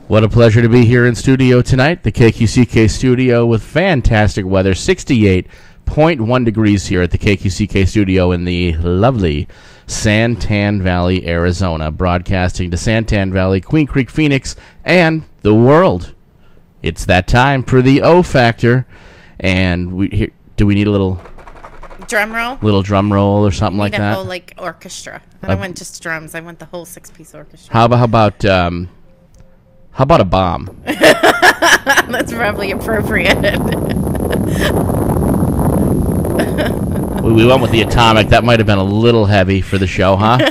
What a pleasure to be here in studio tonight, the KQCK studio with fantastic weather, 68.1 degrees here at the KQCK studio in the lovely Santan Valley, Arizona, broadcasting to Santan Valley, Queen Creek, Phoenix, and the world. It's that time for the O Factor, and do we need a little drum roll? Little drum roll or something like that? A whole like orchestra. I don't want just drums. I want the whole 6-piece orchestra. How about a bomb? That's probably appropriate. We went with the atomic. That might have been a little heavy for the show, huh?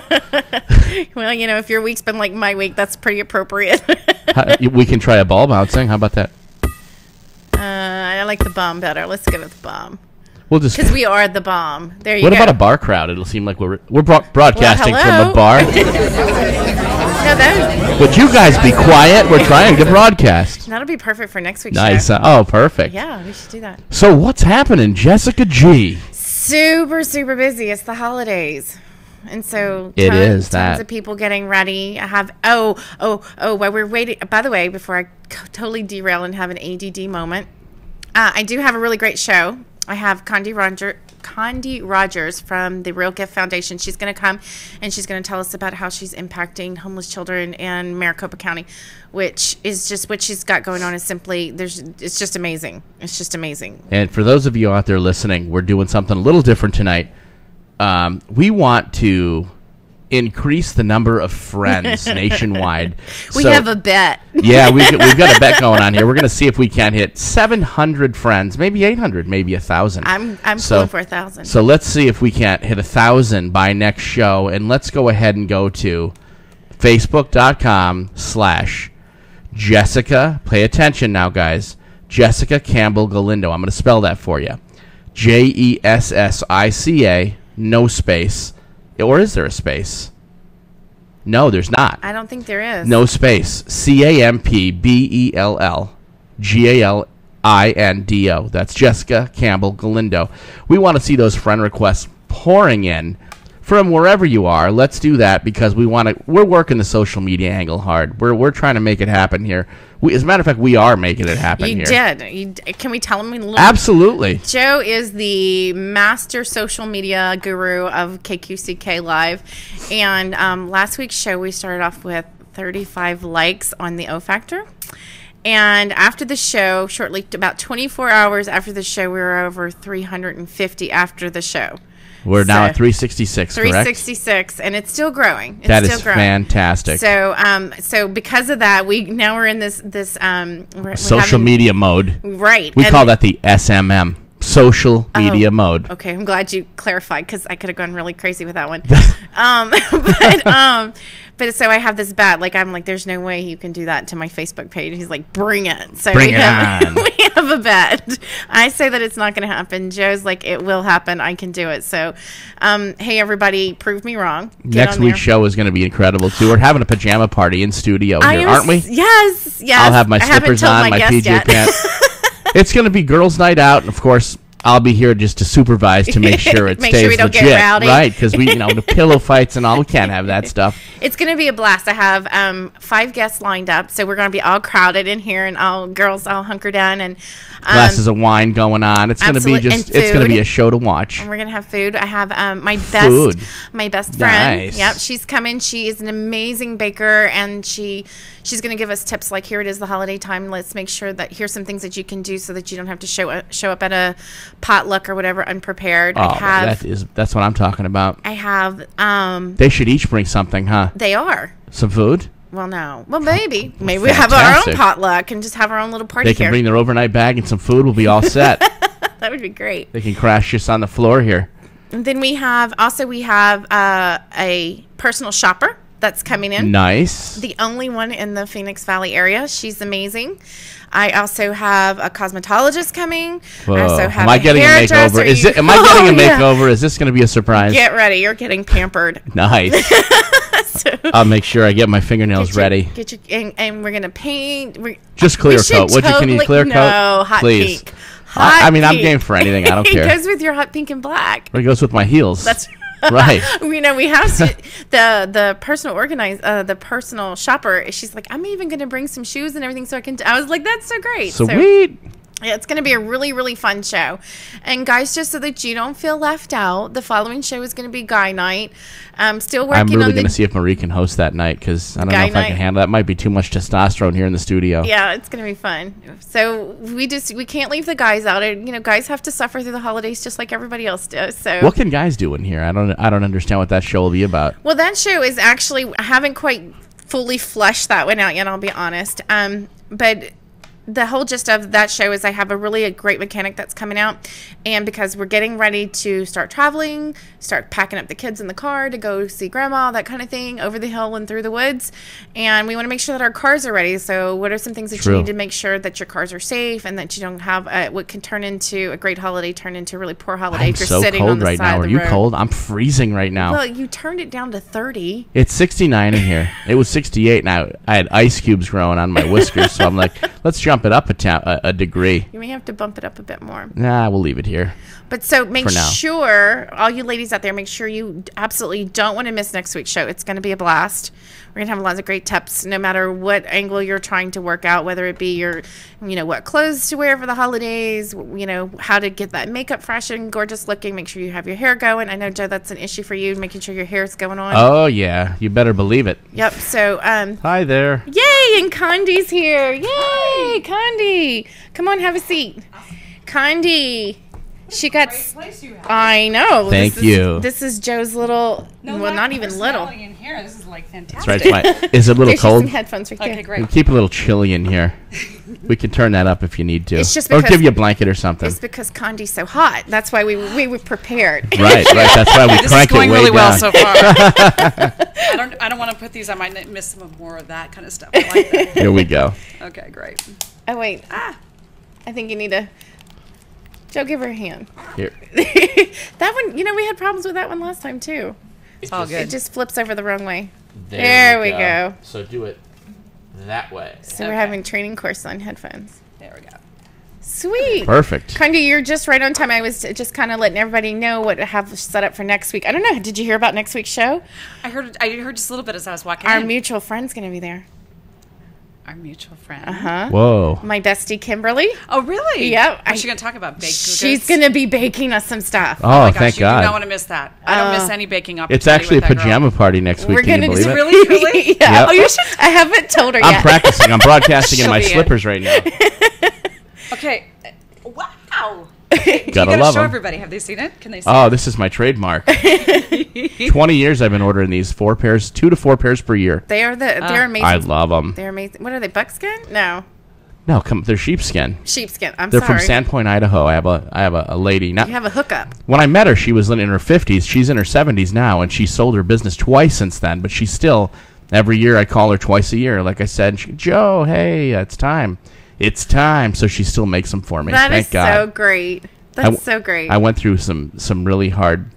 Well, you know, if your week's been like my week, that's pretty appropriate. We can try a ball bouncing. How about that? I like the bomb better. Let's go with the bomb. We'll just because we are the bomb. There you go. What about a bar crowd? It'll seem like we're broadcasting from a bar. No, would you guys be quiet? We're trying to broadcast. That'll be perfect for next week's nice. show. Oh, perfect. Yeah, we should do that. So what's happening, Jessica G? Super busy. It's the holidays. And so tons of people getting ready. I have while we're waiting, by the way, before I totally derail and have an ADD moment, I do have a really great show. I have Condi Rogers from the Real Gift Foundation. She's going to come and she's going to tell us about how she's impacting homeless children in Maricopa County, which is just what she's got going on is simply it's just amazing. It's just amazing. And for those of you out there listening, we're doing something a little different tonight. We want to increase the number of friends nationwide. We have a bet. Yeah, we've got a bet going on here. We're going to see if we can hit 700 friends, maybe 800, maybe 1,000. I'm going for 1,000. So let's see if we can't hit 1,000 by next show, and let's go ahead and go to Facebook.com/Jessica. Pay attention now, guys. Jessica Campbell Galindo. I'm going to spell that for you. Jessica, no space. Or is there a space? No, there's not. I don't think there is. No space. CampbellGalindo. That's Jessica Campbell Galindo. We want to see those friend requests pouring in from wherever you are. Let's do that because we're working the social media angle hard. We're trying to make it happen here. As a matter of fact, we are making it happen here. You did. Can we tell them a little? Absolutely. Joe is the master social media guru of KQCK Live. And last week's show, we started off with 35 likes on the O Factor. And after the show, shortly, about 24 hours after the show, we were over 350 after the show. We're now at 366, correct? 366, and it's still growing. That is fantastic. So, so because of that, we're in this social media mode. Right. We call that the SMM, social media mode. Okay, I'm glad you clarified because I could have gone really crazy with that one. But so I have this bet. Like I'm like, there's no way you can do that to my Facebook page. He's like, bring it. So we have a bet. I say that it's not going to happen. Joe's like, it will happen. I can do it. So, hey everybody, prove me wrong. Next week's show is going to be incredible too. We're having a pajama party in studio here, aren't we? Yes. I'll have my slippers on, my PJ pants. It's going to be girls' night out, and of course, I'll be here just to supervise to make sure it stays sure we don't legit, get rowdy. Right? Because the pillow fights and all, we can't have that stuff. It's going to be a blast. I have 5 guests lined up, so we're going to be all crowded in here, and all girls all hunker down, and glasses of wine going on. It's going to be it's going to be a show to watch. And we're going to have food. I have my best friend. Nice. Yep, she's coming. She is an amazing baker, and she's going to give us tips like, here it is the holiday time. Let's make sure that here's some things that you can do so that you don't have to show up at a potluck or whatever unprepared. Oh, that's what I'm talking about. I have they should each bring something, huh? They are. Some food? Well, no. Well, maybe we have our own potluck and just have our own little party. They can bring their overnight bag and some food. We'll be all set. That would be great. They can crash just on the floor here. And then we have a personal shopper that's coming in. Nice. The only one in the Phoenix Valley area. She's amazing. I also have a cosmetologist coming. Whoa. I also have Am I getting a makeover? Am I getting a makeover? Is this going to be a surprise? Get ready. You're getting pampered. Nice. I'll make sure I get my fingernails ready. And we're going to paint. Just clear coat. Can you clear coat? No, hot please. Pink. I'm game for anything. I don't care. It goes with your hot pink and black. It goes with my heels. That's Right. We have the personal shopper. She's like, I'm even going to bring some shoes and everything so I can. I was like, that's so great. Sweet. Yeah, it's going to be a really, really fun show. And guys, just so that you don't feel left out, the following show is going to be Guy Night. Still working on I'm really going to see if Marie can host that night because I don't know if I can handle that. Might be too much testosterone here in the studio. Yeah, it's going to be fun. So we can't leave the guys out. Guys have to suffer through the holidays just like everybody else does. So what can guys do in here? I don't understand what that show will be about. Well, that show is actually, I haven't quite fully fleshed that one out yet, I'll be honest. But the whole gist of that show is I have a great mechanic that's coming out, and because we're getting ready to start traveling, start packing up the kids in the car to go see grandma, that kind of thing, over the hill and through the woods, and we want to make sure that our cars are ready. So what are some things that you need to make sure that your cars are safe and that you don't have what can turn into a great holiday turn into a really poor holiday if you're sitting on the right side now. of the road. Are you cold? I'm freezing right now. Well, you turned it down to 30. It's 69 in here. It was 68 now. I had ice cubes growing on my whiskers, so I'm like, let's jump it up a degree. You may have to bump it up a bit more. Nah, we'll leave it here. But so make sure, all you ladies out there, make sure you absolutely don't want to miss next week's show. It's going to be a blast. We're going to have lots of great tips, no matter what angle you're trying to work out, whether it be your, what clothes to wear for the holidays, how to get that makeup fresh and gorgeous looking. Make sure you have your hair going. I know, Joe, that's an issue for you, making sure your hair is going on. Oh, yeah. You better believe it. Yep. So, hi there. Yay, and Condi's here. Yay, hi. Condi. Come on, have a seat. Condi. She got. I know. Thank you. This is Joe's little. Well, not even little. In here. This is like fantastic. That's right. It's fine. Is it a little cold? Some headphones right there. Okay, great. Keep a little chilly in here. We can turn that up if you need to. It's just or give you a blanket or something. It's because Condi's so hot. That's why we were prepared. Right. That's why we crank it way down. This is going really well so far. I don't want to put these. I might miss some more of that kind of stuff. I like that. Here we go. Okay, great. Oh wait. I think you need to. Joe, give her a hand. Here. That one, we had problems with that one last time too. It's all good. It just flips over the wrong way. There we go. So do it that way. So we're having training course on headphones. There we go. Sweet. Perfect. Condi, you're just right on time. I was just kind of letting everybody know what I have set up for next week. I don't know. Did you hear about next week's show? I heard just a little bit as I was walking Our in. mutual friend's going to be there. Our mutual friend. Uh-huh. Whoa. My bestie, Kimberly. Oh, really? Yep. What's she going to talk about? Baked goods? She's going to be baking us some stuff. Oh, my gosh, thank God. You do not want to miss that. I don't miss any baking opportunity. It's actually a pajama girl. party next week. We're Can you gonna believe it? Really? Really? Yeah. Yep. Oh, you should. I haven't told her yet. I'm practicing. I'm broadcasting in my She'll be slippers right now. Okay. Wow. Gotta you gotta love show them. everybody. Have they seen it? Can they see Oh, it? this is my trademark. 20 years I've been ordering these 2 to 4 pairs per year. They're amazing. I love them. They're amazing. What are they? Buckskin? No. No, they're sheepskin. Sheepskin. They're sorry. from Sandpoint, Idaho. I have a lady. Now, You have a hookup. when I met her, she was in her 50s. She's in her 70s now, and she sold her business twice since then. But she's still, every year I call her twice a year. Like I said, Joe, hey, it's time. It's time. So she still makes them for me. That Thank is God. so great. That's so great. I went through some really hard.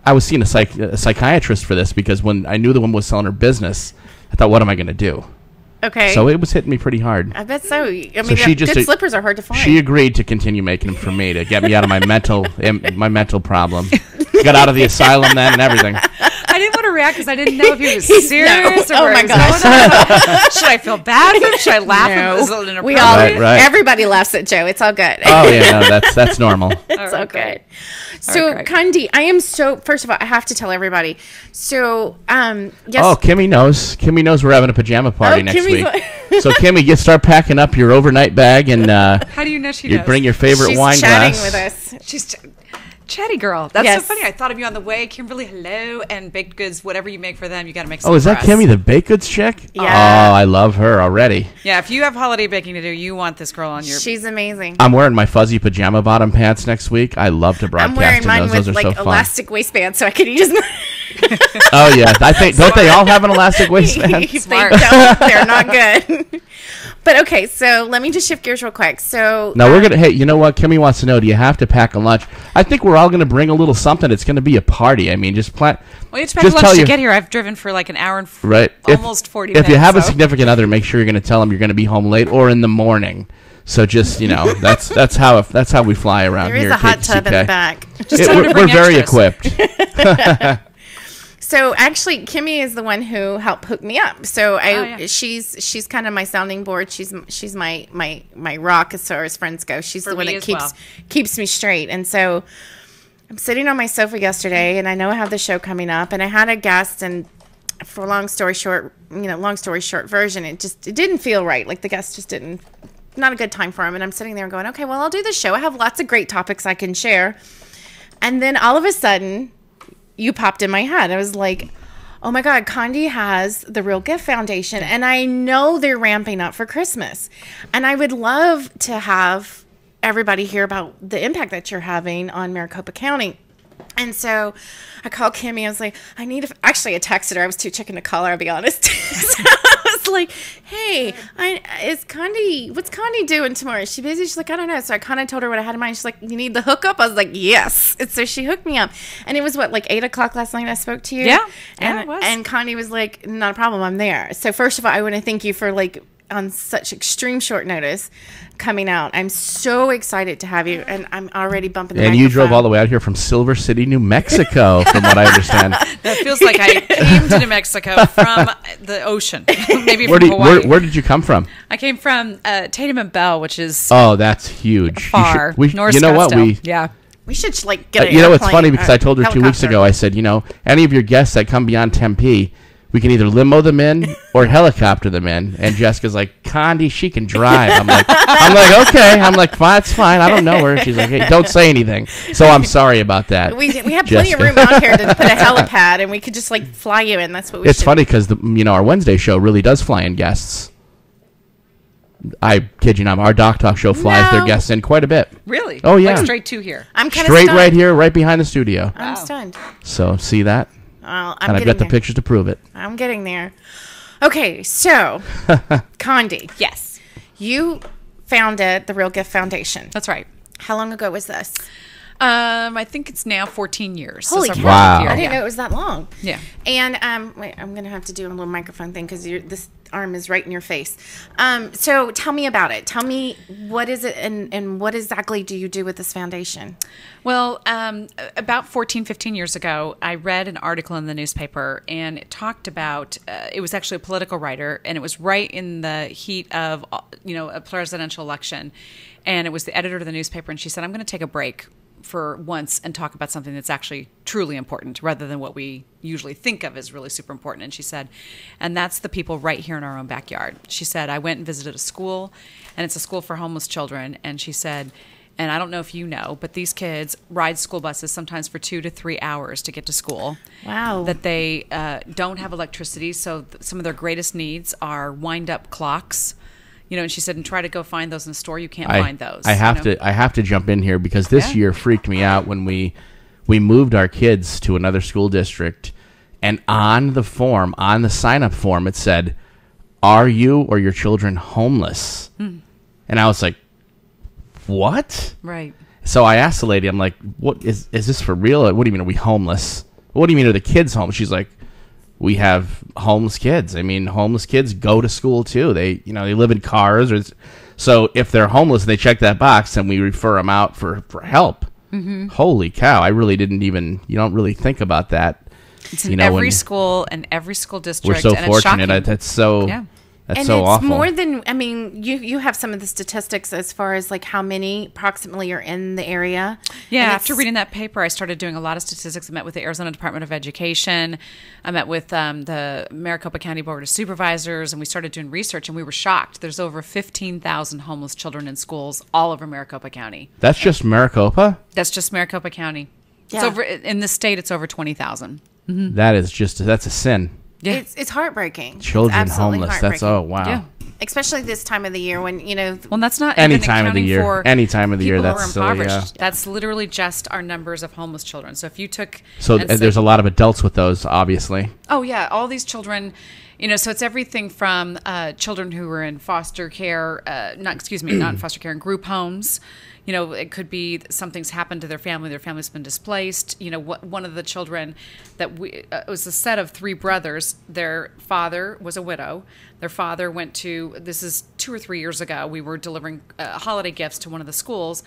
I was seeing a psychiatrist for this because when I knew the woman was selling her business, I thought, what am I going to do? Okay. So it was hitting me pretty hard. I bet so. I mean, good slippers are hard to find. She agreed to continue making them for me to get me out of my mental problem. Got out of the asylum then and everything. I didn't want to react because I didn't know if he was serious or oh where my he was gosh. going on. Should I feel bad for him? Should I laugh at him? Is it inappropriate? We all, Right. everybody laughs at Joe. It's all good. Oh yeah, no, that's normal. It's all great. good. So, great. Condi, I am so. First of all, I have to tell everybody. So, yes. Oh, Kimmy knows. Kimmy knows we're having a pajama party next Kimmy's week. So Kimmy, start packing up your overnight bag and How do you know she you knows? bring your favorite She's wine chatting glass. with us. She's chatty girl. That's Yes. so funny. I thought of you on the way. Kimberly, hello. And baked goods, whatever you make for them, you got to make some Oh, is that for us. Kimmy, the baked goods chick? Yeah. Oh, I love her already. Yeah, if you have holiday baking to do, you want this girl on your... She's amazing. I'm wearing my fuzzy pajama bottom pants next week. I love to broadcast I'm wearing in mine those. with Those are like so fun. elastic waistbands, so I could use. Oh yeah, I think don't they all have an elastic waistband? If they Smart. don't, they're not good. But okay, so let me just shift gears real quick. So Now we're gonna. Hey, you know what? Kimmy wants to know: do you have to pack a lunch? I think we're all gonna bring a little something. It's gonna be a party. I mean, just plan. Well, you have to pack just lunch tell to your- get here. I've driven for like an hour and Right. almost 40 If minutes. you have a so- significant other, make sure you're gonna tell them you're gonna be home late or in the morning, So just that's how we fly around there here. There is a hot tub in the back. We're very equipped. So actually, Kimmy is the one who helped hook me up. So she's kind of my sounding board. She's my rock as far as friends go. She's the one that keeps me straight. And so I'm sitting on my sofa yesterday, and I know I have the show coming up, and I had a guest, and for long story short version, it didn't feel right. Like the guest just not a good time for him. And I'm sitting there going, okay, well, I'll do the show. I have lots of great topics I can share. And then all of a sudden, you popped in my head. I was like, oh my God, Condi has the Real Gift Foundation. And I know they're ramping up for Christmas. And I would love to have everybody hear about the impact that you're having on Maricopa County. And so I called Kimmy. I was like, actually, I texted her. I was too chicken to call her, I'll be honest. So I was like, hey, what's Condi doing tomorrow? Is she busy? She's like, I don't know. So I kind of told her what I had in mind. She's like, you need the hookup? I was like, yes. And so she hooked me up. And it was like 8 o'clock last night I spoke to you? Yeah. And, it was. And Condi was like, not a problem. I'm there. So first of all, I want to thank you for on such extreme short notice coming out. I'm so excited to have you, and I'm already bumping the microphone. You drove all the way out here from Silver City, New Mexico, from what I understand. That feels like I came to New Mexico from the ocean, maybe from Hawaii. Where did you come from? I came from Tatum and Bell, which is that's huge. Far. North you know what? We should get it's funny because I told her 2 weeks ago, I said, any of your guests that come beyond Tempe, we can either limo them in or helicopter them in. And Jessica's like, Condi, she can drive. I'm like, okay. I'm like, fine, it's fine. I don't know her. She's like, hey, don't say anything. So I'm sorry about that. We have plenty of room out here to put a helipad, and we could just fly you in. That's what we. It's funny because our Wednesday show really does fly in guests. I kid you not, our Doc Talk show flies their guests in quite a bit. Really? Oh yeah, straight to here. I'm kind of straight right here, right behind the studio. I'm stunned. So see that. I've got the pictures to prove it. I'm getting there. Okay, so, Condi. Yes. You founded the Real Gift Foundation. That's right. How long ago was this? I think it's now 14 years. Holy cow. Wow. I didn't know it was that long. Yeah. And wait, I'm going to have to do a little microphone thing because this arm is right in your face. So tell me about it. Tell me, what is it and what exactly do you do with this foundation? Well, about 15 years ago, I read an article in the newspaper, and it talked about, it was actually a political writer, and it was right in the heat of, a presidential election. And it was the editor of the newspaper, and she said, I'm going to take a break for once and talk about something that's actually truly important rather than what we usually think of as really super important. And she said, and that's the people right here in our own backyard. She said, I went and visited a school, and it's a school for homeless children. And she said, and I don't know if you know, but these kids ride school buses sometimes for 2 to 3 hours to get to school. Wow. That they don't have electricity, so some of their greatest needs are wind-up clocks. And she said, and try to go find those in the store. You can't find those. I have to jump in here because this year freaked me out when we moved our kids to another school district, and on the sign-up form, it said, "Are you or your children homeless?" And I was like, "What?" Right. So I asked the lady, I'm like, "What is this for real? What do you mean, are we homeless? What do you mean, are the kids homeless?" She's like, we have homeless kids. I mean, homeless kids go to school too. They live in cars. So if they're homeless and they check that box, then we refer them out for help. Mm-hmm. Holy cow. I really didn't even, you don't really think about that. It's in every school and every school district. We're so fortunate. That's so... Yeah. That's and so it's awful. More than, you have some of the statistics as far as how many approximately are in the area. Yeah, after reading that paper, I started doing a lot of statistics. I met with the Arizona Department of Education. I met with the Maricopa County Board of Supervisors, and we started doing research, and we were shocked. There's over 15,000 homeless children in schools all over Maricopa County. That's just Maricopa? That's just Maricopa County. Yeah. It's in the state, it's over 20,0wn. Mm-hmm. That's a sin. Yeah. It's heartbreaking. Children homeless. That's wow. Yeah. Especially this time of the year when Well, that's not any even time of the year. Any time of the year. That's That's impoverished. That's literally just our numbers of homeless children. So if you took there's a lot of adults with those, obviously. Oh yeah, all these children. So it's everything from children who are in foster care, not in foster care, in group homes. It could be something's happened to their family's been displaced. One of the children it was a set of 3 brothers. Their father was a widow. Their father went to, this is 2 or 3 years ago, we were delivering holiday gifts to one of the schools.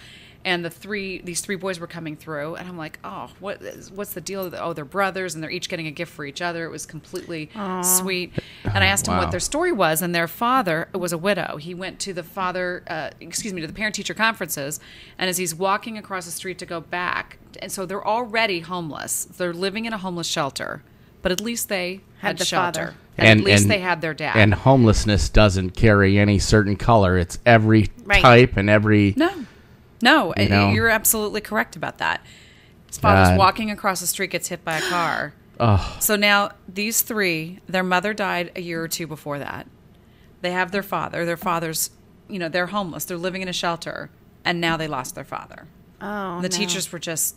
And these 3 boys were coming through, and I'm like, oh, what's the deal? Oh, they're brothers, and they're each getting a gift for each other. It was completely sweet. And I asked them what their story was, and their father was a widow. He went to the to the parent-teacher conferences, and as he's walking across the street to go back, and so they're already homeless. They're living in a homeless shelter, but at least they had the shelter. father. And at least they had their dad. And homelessness doesn't carry any certain color. It's every type and every... No, you're absolutely correct about that. His father's walking across the street, gets hit by a car. Oh. So now these 3, their mother died a year or 2 before that. They have their father. Their father's, they're homeless. They're living in a shelter, and now they lost their father. Oh, the teachers were just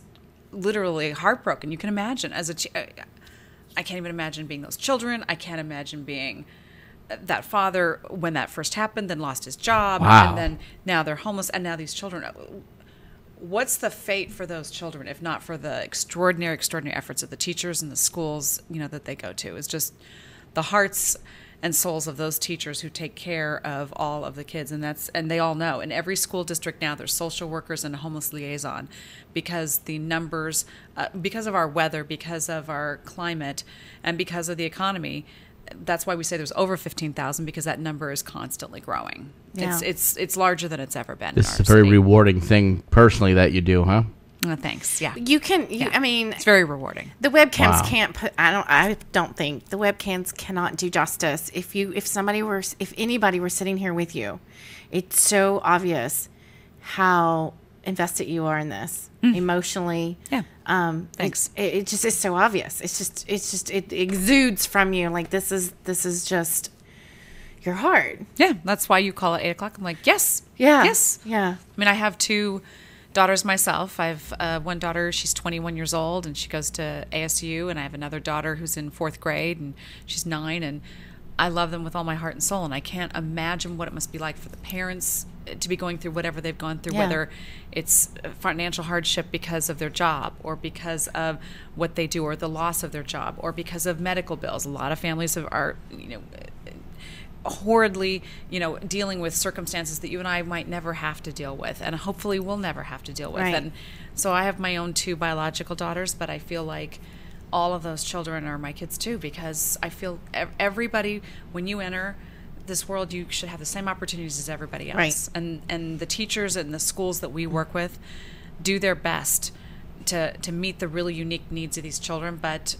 literally heartbroken. You can imagine. I can't even imagine being those children. I can't imagine being that father when that first happened, then lost his job, and then now they're homeless, and now these children. What's the fate for those children if not for the extraordinary efforts of the teachers and the schools, that they go to? It's just the hearts and souls of those teachers who take care of all of the kids, and they all know. In every school district now, there's social workers and a homeless liaison, because the numbers, because of our weather, because of our climate, and because of the economy. That's why we say there's over 15,000, because that number is constantly growing. Yeah. It's larger than it's ever been. This is a very rewarding thing personally that you do, huh? Thanks. Yeah. I mean, it's very rewarding. The webcams can't put. I don't think the webcams cannot do justice. If anybody were sitting here with you, it's so obvious how invested you are in this emotionally. Yeah. Thanks. It just is so obvious. It exudes from you. Like this is just your heart. Yeah. That's why you call at 8:00. I'm like, yes. Yeah. Yes. Yeah. I mean, I have 2 daughters myself. I have one daughter, she's 21 years old, and she goes to ASU, and I have another daughter who's in 4th grade, and she's 9, and I love them with all my heart and soul, and I can't imagine what it must be like for the parents to be going through whatever they've gone through, whether it's financial hardship because of their job, or because of what they do, or the loss of their job, or because of medical bills. A lot of families are horridly, dealing with circumstances that you and I might never have to deal with, and hopefully we'll never have to deal with. Right. And so I have my own 2 biological daughters, but I feel like all of those children are my kids too, because I feel everybody, when you enter this world, you should have the same opportunities as everybody else. Right. And the teachers and the schools that we work with do their best to meet the really unique needs of these children, but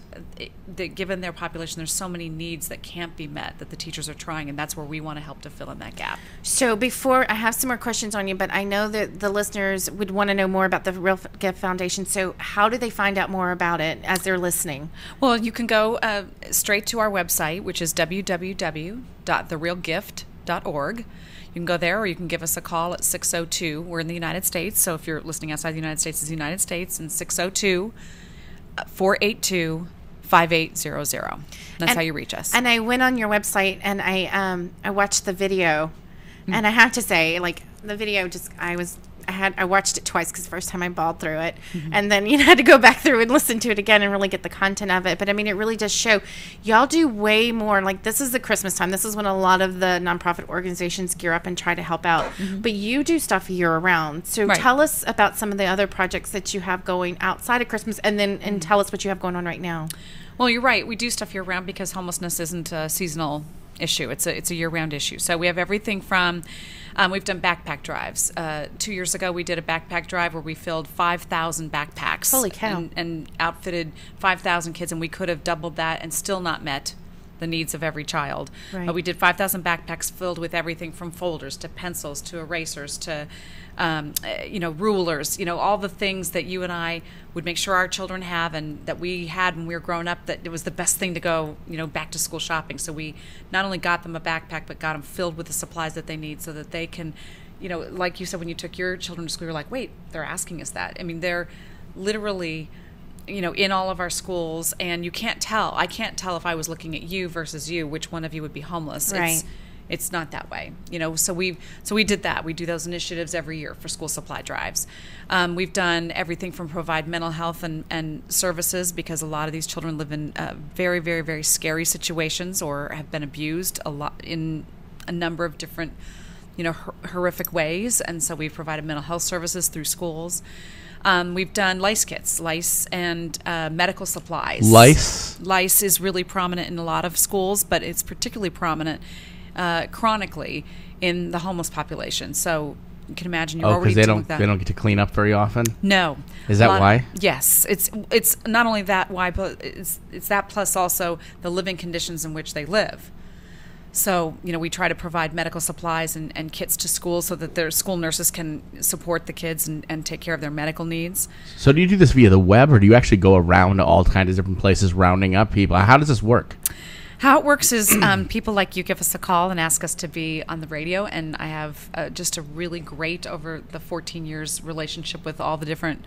given their population, there's so many needs that can't be met that the teachers are trying, and that's where we want to help to fill in that gap. So before, I have some more questions on you, but I know that the listeners would want to know more about the Real Gift Foundation. So how do they find out more about it as they're listening? Well, you can go straight to our website, which is www.therealgift.org. You can go there, or you can give us a call at 602. We're in the United States, so if you're listening outside the United States, it's the United States, and 602-482-5800. That's how you reach us. And I went on your website, and I watched the video, and I have to say, like, the video I watched it twice because the first time I bawled through it, and then had to go back through and listen to it again and really get the content of it. But I mean, it really does show y'all do way more. Like, this is the Christmas time. This is when a lot of the nonprofit organizations gear up and try to help out. But you do stuff year round. So tell us about some of the other projects that you have going outside of Christmas, and then and tell us what you have going on right now. Well, you're right. We do stuff year round because homelessness isn't a seasonal issue. It's a year-round issue. So we have everything from we've done backpack drives. 2 years ago, we did a backpack drive where we filled 5,000 backpacks. Holy cow. And outfitted 5,000 kids, and we could have doubled that and still not met the needs of every child. Right. But we did 5,000 backpacks filled with everything from folders to pencils to erasers to rulers, all the things that you and I would make sure our children have, and that we had when we were growing up, that it was the best thing to go, back to school shopping. So we not only got them a backpack, but got them filled with the supplies that they need so that they can, like you said, when you took your children to school, you're like, wait, they're asking us that. I mean, they're literally in all of our schools, and you can't tell. I can't tell if I was looking at you versus you, which one of you would be homeless. Right. It's not that way, so we did that. We do those initiatives every year for school supply drives. We've done everything from provide mental health and services, because a lot of these children live in very, very, very scary situations or have been abused a lot in a number of different, horrific ways. And so we've provided mental health services through schools. We've done lice kits, lice and medical supplies. Lice is really prominent in a lot of schools, but it's particularly prominent chronically in the homeless population. So you can imagine you're already dealing with that. They don't get to clean up very often? No. Is that why? Yes. It's not only that why, but it's that plus also the living conditions in which they live. So, we try to provide medical supplies and kits to schools so that their school nurses can support the kids and take care of their medical needs. So do you do this via the web, or do you actually go around to all kinds of different places rounding up people? How does this work? How it works is people like you give us a call and ask us to be on the radio, and I have just a really great, over the 14 years, relationship with all the different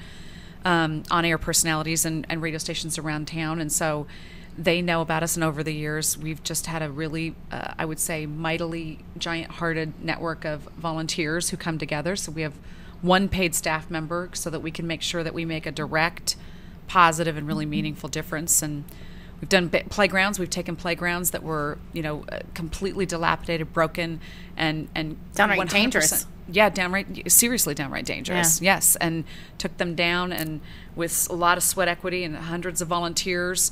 on-air personalities and radio stations around town, and so they know about us. And over the years, we've just had a really, I would say, mightily giant-hearted network of volunteers who come together. So we have one paid staff member so that we can make sure that we make a direct, positive, and really meaningful difference. And we've done playgrounds. We've taken playgrounds that were, completely dilapidated, broken, and downright dangerous. Yeah, seriously downright dangerous. Yeah. Yes, and took them down, and with a lot of sweat equity and hundreds of volunteers,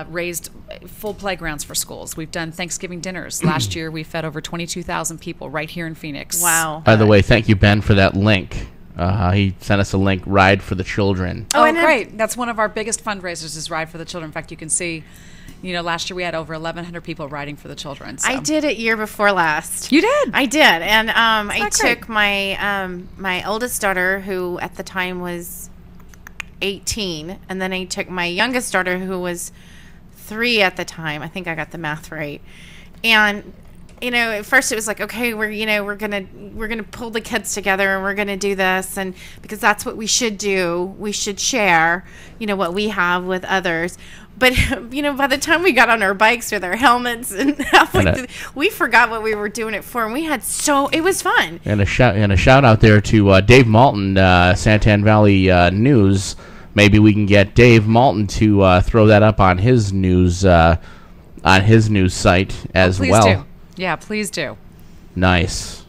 raised full playgrounds for schools. We've done Thanksgiving dinners. Last year, we fed over 22,000 people right here in Phoenix. Wow. By the way, thank you, Ben, for that link. He sent us a link, Ride for the Children. Oh, great. That's one of our biggest fundraisers is Ride for the Children. In fact, you can see, last year we had over 1,100 people riding for the children. So. I did it year before last. You did? I did. And I took my oldest daughter, who at the time was 18, and then I took my youngest daughter, who was 3 at the time. I think I got the math right. And at first it was like, okay, we're gonna pull the kids together and we're gonna do this, and because that's what we should do. We should share, what we have with others. But by the time we got on our bikes with our helmets and we forgot what we were doing it for, and it was fun. And a shout out there to Dave Malton, Santan Valley News. Maybe we can get Dave Malton to throw that up on his news site as well. Please do. Yeah, please do. Nice.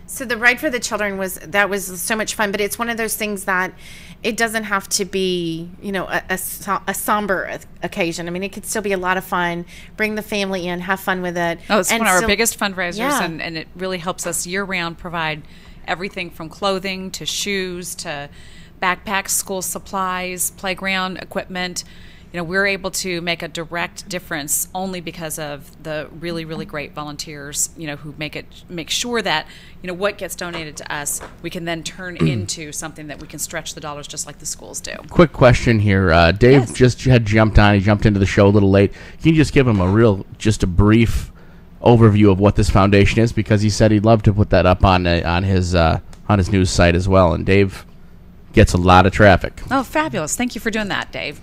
So the Ride for the Children was so much fun, but it's one of those things that it doesn't have to be, a somber occasion. I mean, it could still be a lot of fun. Bring the family in, have fun with it. Oh, it's one of our biggest fundraisers, and it really helps us year-round provide everything from clothing to shoes to backpacks, school supplies, playground equipment. We're able to make a direct difference only because of the really, really great volunteers, who make sure that, what gets donated to us, we can then turn into something that we can stretch the dollars just like the schools do. Quick question here. Dave just had jumped on. He jumped into the show a little late. Can you just give him a brief overview of what this foundation is? Because he said he'd love to put that up on his news site as well. And Dave gets a lot of traffic. Oh, fabulous. Thank you for doing that, Dave.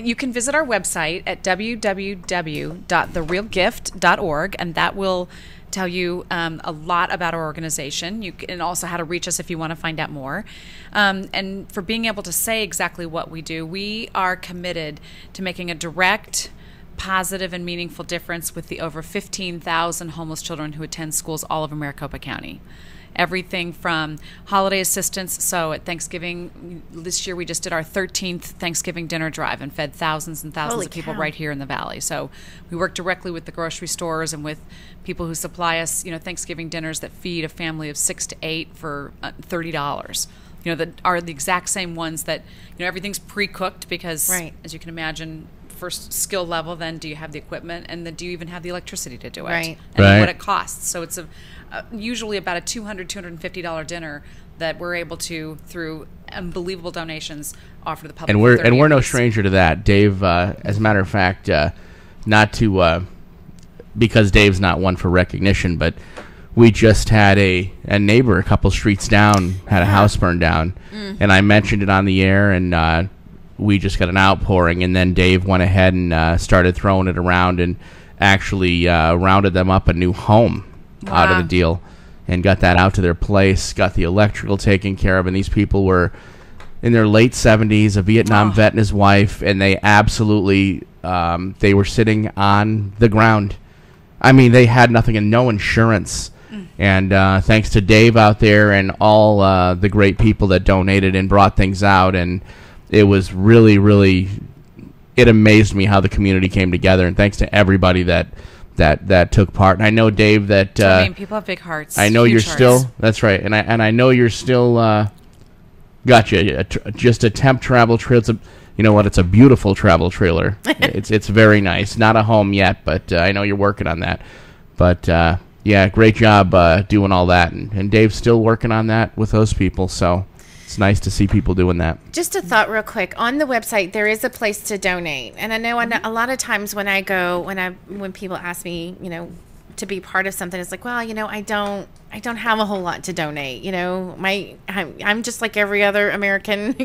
You can visit our website at www.therealgift.org, and that will tell you a lot about our organization. You can also how to reach us if you want to find out more. And for being able to say exactly what we do, we are committed to making a direct, positive, and meaningful difference with the over 15,000 homeless children who attend schools all over Maricopa County. Everything from holiday assistance. So at Thanksgiving this year, we just did our 13th Thanksgiving dinner drive and fed thousands and thousands of people right here in the valley. So we work directly with the grocery stores and with people who supply us, Thanksgiving dinners that feed a family of 6 to 8 for $30. That are the exact same ones that, everything's pre-cooked because, as you can imagine, first skill level, then do you have the equipment, and then do you even have the electricity to do it? And what it costs. So it's usually about a $200, $250 dinner that we're able to, through unbelievable donations, offer to the public. And we're no stranger to that. Dave, as a matter of fact, because Dave's not one for recognition, but we just had a neighbor a couple streets down had a house burned down, and I mentioned it on the air, and we just got an outpouring, and then Dave went ahead and started throwing it around and actually rounded them up a new home out of the deal and got that out to their place, got the electrical taken care of, and these people were in their late 70s, a Vietnam vet and his wife, and they absolutely, they were sitting on the ground. I mean, they had nothing and no insurance. And thanks to Dave out there and all the great people that donated and brought things out, and it was really, really, it amazed me how the community came together, and thanks to everybody that took part. And I know, Dave, that I mean, people have big hearts. I know you're hearts. still, that's right, and I know you're still got you just a temp travel trailer. You know what? It's a beautiful travel trailer. It's very nice. Not a home yet, but I know you're working on that. But yeah, great job doing all that, and Dave's still working on that with those people. So it's nice to see people doing that. Just a thought real quick. On the website, there is a place to donate. And I know a lot of times when I go, when people ask me, to be part of something, it's like, well, I don't have a whole lot to donate. I'm just like every other American,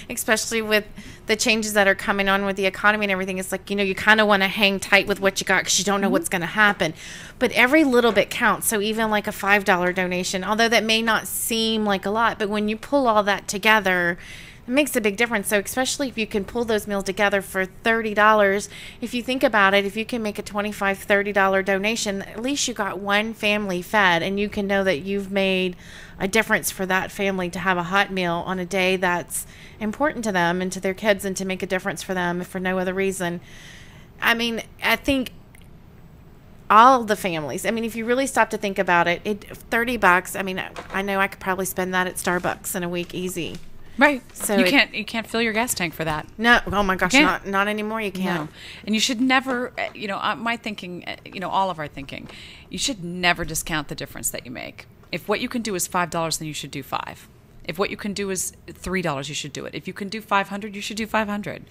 especially with the changes that are coming on with the economy and everything. It's like, you kind of want to hang tight with what you got because you don't know what's going to happen. But every little bit counts. So even like a $5 donation, although that may not seem like a lot, but when you pull all that together, it makes a big difference. So especially if you can pull those meals together for $30, if you think about it, if you can make a $25, $30 donation, at least you got one family fed, and you can know that you've made a difference for that family to have a hot meal on a day that's important to them and to their kids, and to make a difference for them if for no other reason. I mean, I think all the families, if you really stop to think about it, $30, I know I could probably spend that at Starbucks in a week easy. Right. So you can't fill your gas tank for that. No. Oh my gosh, not anymore. You can't. No. And you should never, my thinking, all of our thinking, you should never discount the difference that you make. If what you can do is $5, then you should do $5. If what you can do is $3, you should do it. If you can do $500, you should do $500.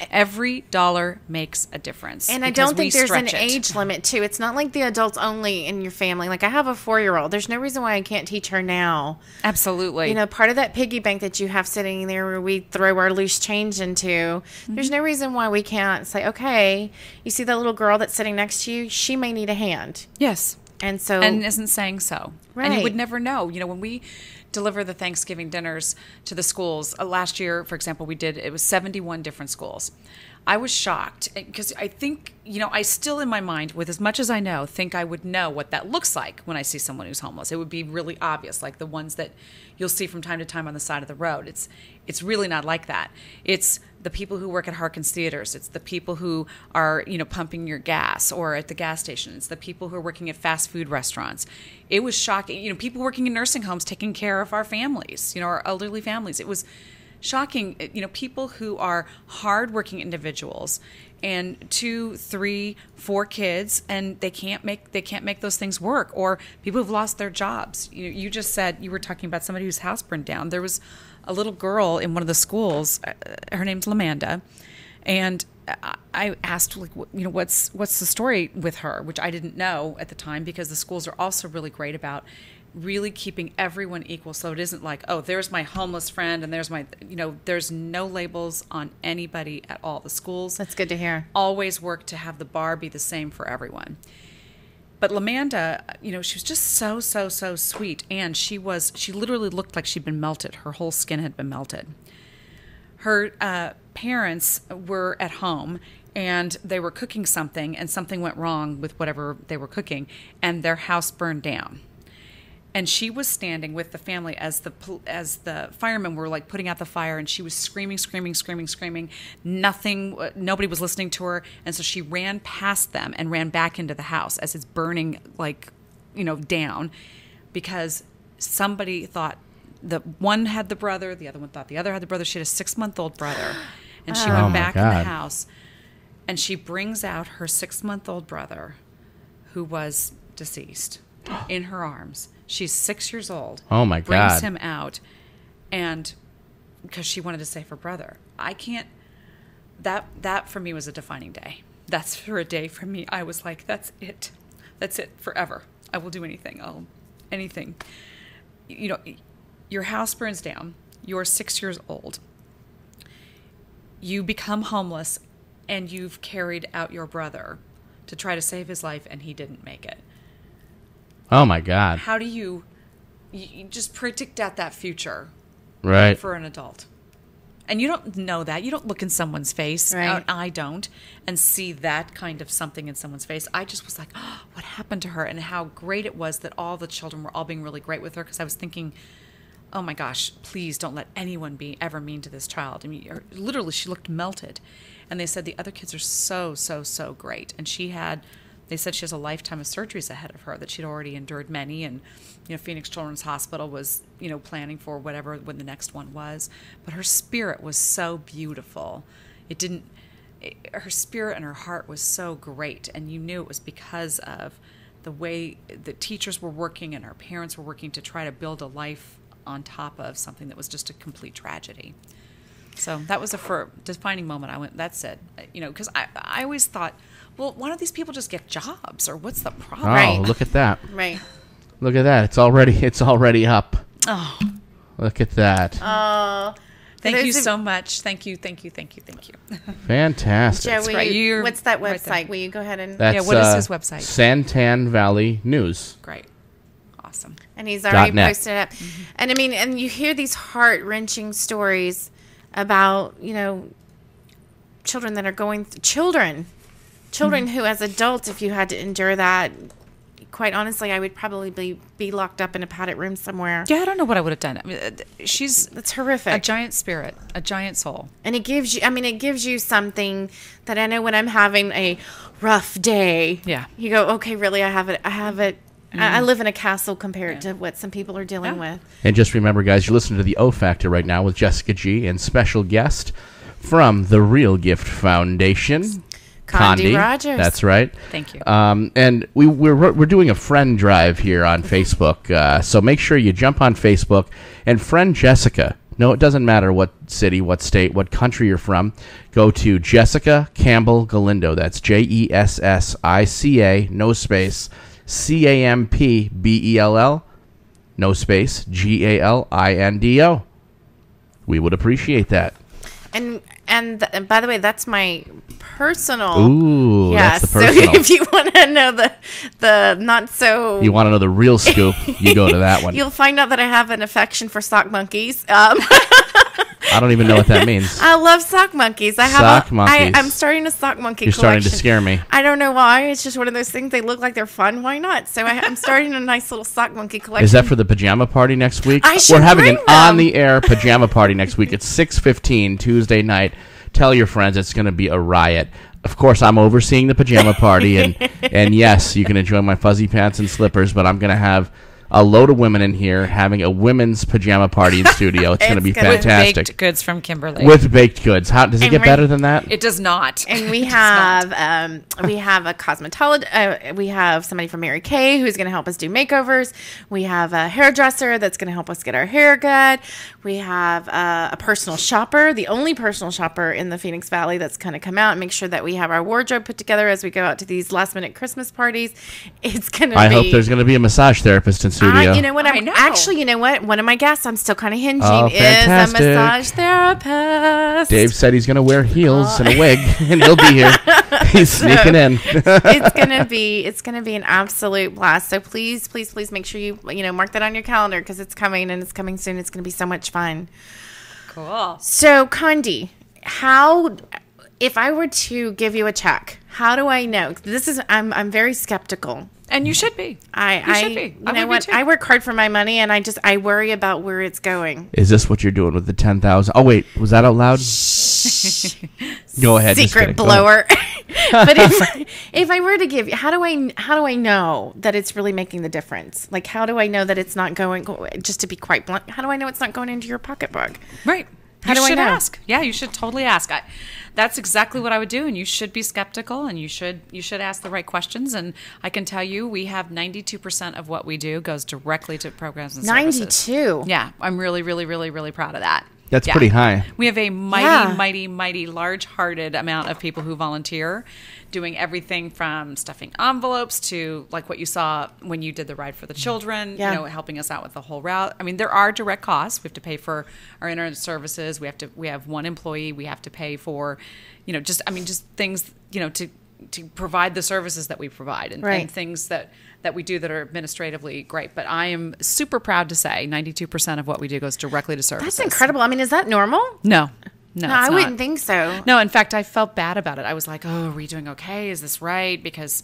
Every dollar makes a difference. And I don't think there's an age limit, too. It's not like the adults only in your family. Like, I have a 4-year-old. There's no reason why I can't teach her now. Absolutely. Part of that piggy bank that you have sitting there where we throw our loose change into, there's no reason why we can't say, okay, you see that little girl that's sitting next to you? She may need a hand. Yes. And isn't saying so. Right. And you would never know. When we deliver the Thanksgiving dinners to the schools, last year, for example, it was 71 different schools. I was shocked because I think, I still in my mind, with as much as I know, think I would know what that looks like when I see someone who's homeless. It would be really obvious, like the ones that you'll see from time to time on the side of the road. It's really not like that. It's the people who work at Harkins Theaters. It's the people who are, pumping your gas or at the gas station. It's the people who are working at fast food restaurants. It was shocking. People working in nursing homes taking care of our families, our elderly families. It was shocking. People who are hardworking individuals and 2, 3, 4 kids, and they can't make those things work. Or people who've lost their jobs. You just said, you were talking about somebody whose house burned down. There was a little girl in one of the schools. Her name's Lamanda, and I asked, what's the story with her, which I didn't know at the time, because the schools are also really great about really keeping everyone equal. So it isn't like, oh, there's my homeless friend and there's my, there's no labels on anybody at all. The schools, that's good to hear, always work to have the bar be the same for everyone. But Lamanda, she was just so, so, so sweet. And she literally looked like she'd been melted. Her whole skin had been melted. Her parents were at home, and they were cooking something, and something went wrong with whatever they were cooking, and their house burned down. And she was standing with the family as the firemen were like putting out the fire, and she was screaming. Nobody was listening to her, and so she ran past them and ran back into the house as it's burning down, because somebody thought the one had the brother, the other one thought the other had the brother. She had a 6-month-old brother, and she went back in the house, and she brings out her 6-month-old brother, who was deceased, in her arms. She's 6 years old. Oh, my God. Brings him out, and because she wanted to save her brother. I can't, that for me was a defining day. That's for a day for me. I was like, that's it. That's it forever. I will do anything. Anything. Your house burns down. You're 6 years old. you become homeless and you've carried out your brother to try to save his life and he didn't make it. Oh my God. How do you just predict out that future for an adult? And you don't know that. You don't look in someone's face. Right. I don't. And see that kind of something in someone's face. I just was like, oh, what happened to her? And how great it was that all the children were all being really great with her. Because I was thinking, oh my gosh, please don't let anyone be ever mean to this child. I mean, literally, she looked melted. And they said the other kids are so, so, so great. And they said she has a lifetime of surgeries ahead of her, that she'd already endured many. And, Phoenix Children's Hospital was, planning for when the next one was. But her spirit was so beautiful. Her spirit and her heart was so great. And you knew it was because of the way the teachers were working and her parents were working to try to build a life on top of something that was just a complete tragedy. So that was a defining moment. I went, that's it. Because I always thought, well, why don't these people just get jobs, or what's the problem? Oh, right. Look at that. Right. Look at that. It's already up. Oh. Look at that. Oh. Thank you so much. Thank you. Fantastic. Joe, what's that website? Right, will you go ahead and... What is his website? Santan Valley News. Great. Awesome. And he's already posted it up. Mm-hmm. And I mean, and you hear these heart-wrenching stories about, children that are going through... Children who, as adults, if you had to endure that, quite honestly, I would probably be locked up in a padded room somewhere. Yeah, I don't know what I would have done. I mean, that's horrific. A giant spirit, a giant soul. And it gives you something that I know when I'm having a rough day. Yeah. You go, okay, really, I have it. Mm-hmm. I live in a castle compared to what some people are dealing with. And just remember, guys, you're listening to the O Factor right now with Jessica G and special guest from the Real Gift Foundation, Condi Rogers. That's right. Thank you. And we're doing a friend drive here on Facebook, so make sure you jump on Facebook and friend Jessica. No, it doesn't matter what city, what state, what country you're from. Go to Jessica Campbell Galindo. That's JESSICA, no space, CAMPBELL, no space, GALINDO. We would appreciate that. And by the way, that's my personal. Ooh, that's the personal. So if you want to know the not so, you want to know the real scoop, you go to that one. You'll find out that I have an affection for sock monkeys. I don't even know what that means. I love sock monkeys. I'm starting a sock monkey You're collection. Starting to scare me. I don't know why. It's just one of those things. They look like they're fun. Why not? So I'm starting a nice little sock monkey collection. Is that for the pajama party next week? We're having an on-the-air pajama party next week. It's 6:15 Tuesday night. Tell your friends. It's going to be a riot. Of course, I'm overseeing the pajama party, and yes, you can enjoy my fuzzy pants and slippers, but I'm going to have a load of women in here having a women's pajama party in studio. It's going to be fantastic. With baked goods from Kimberly. With baked goods. Does it get better than that? It does not. And we have a cosmetologist. We have somebody from Mary Kay who's going to help us do makeovers. We have a hairdresser that's going to help us get our hair good. We have a personal shopper, the only personal shopper in the Phoenix Valley that's going to come out and make sure that we have our wardrobe put together as we go out to these last-minute Christmas parties. It's going to be... I hope there's going to be a massage therapist in studio. You know what? Actually, you know what? One of my guests, I'm still kind of hinging, is a fantastic. Massage therapist. Dave said he's going to wear heels and a wig, and he'll be here. He's sneaking in. It's gonna be an absolute blast. So please make sure you mark that on your calendar because it's coming and it's coming soon. It's gonna be so much fun. Cool. So Condi, if I were to give you a check, how do I know? I'm very skeptical. And you should be. You should be. You know what? I work hard for my money, and I worry about where it's going. Is this what you're doing with the 10,000? Oh wait, was that out loud? Go ahead. Secret blower. But if I were to give you, how do I know that it's really making the difference? Like, how do I know that it's not going? Just to be quite blunt, how do I know it's not going into your pocketbook? Right. How do I know? Ask. Yeah, you should totally ask. That's exactly what I would do, and you should be skeptical, and you should ask the right questions. And I can tell you, we have 92% of what we do goes directly to programs and services. 92. Yeah, I'm really, really, really, really proud of that. That's pretty high. We have a mighty large-hearted amount of people who volunteer, doing everything from stuffing envelopes to like what you saw when you did the ride for the children, helping us out with the whole route. I mean, there are direct costs. We have to pay for our internet services. We have one employee. We have to pay for, just things, to provide the services that we provide and things that we do that are administratively great. But I am super proud to say 92% of what we do goes directly to services. That's incredible. I mean, is that normal? No, I wouldn't think so. No, in fact, I felt bad about it. I was like, oh, are we doing okay? Is this right? Because,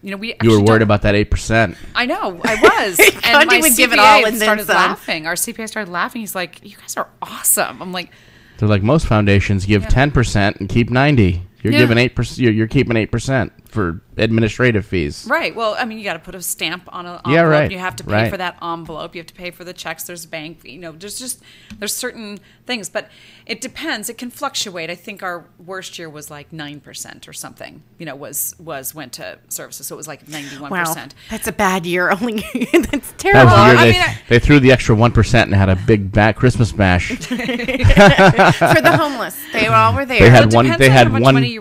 you were worried about that 8%. I know, I was. And my would CPA give it all and started then laughing. Our CPA started laughing. He's like, you guys are awesome. I'm like, they're like, most foundations give 10% and keep 90%. You're giving 8%. You're keeping 8% for administrative fees. Right. Well, I mean, you got to put a stamp on an envelope. Yeah, right. You have to pay for that envelope. You have to pay for the checks. There's bank. There's certain things, but it depends. It can fluctuate. I think our worst year was like 9% or something. Went to services, so it was like 91%. Wow, that's a bad year. Only that's terrible. That was the year they threw the extra 1% and had a big Christmas bash for the homeless. They all were there. They had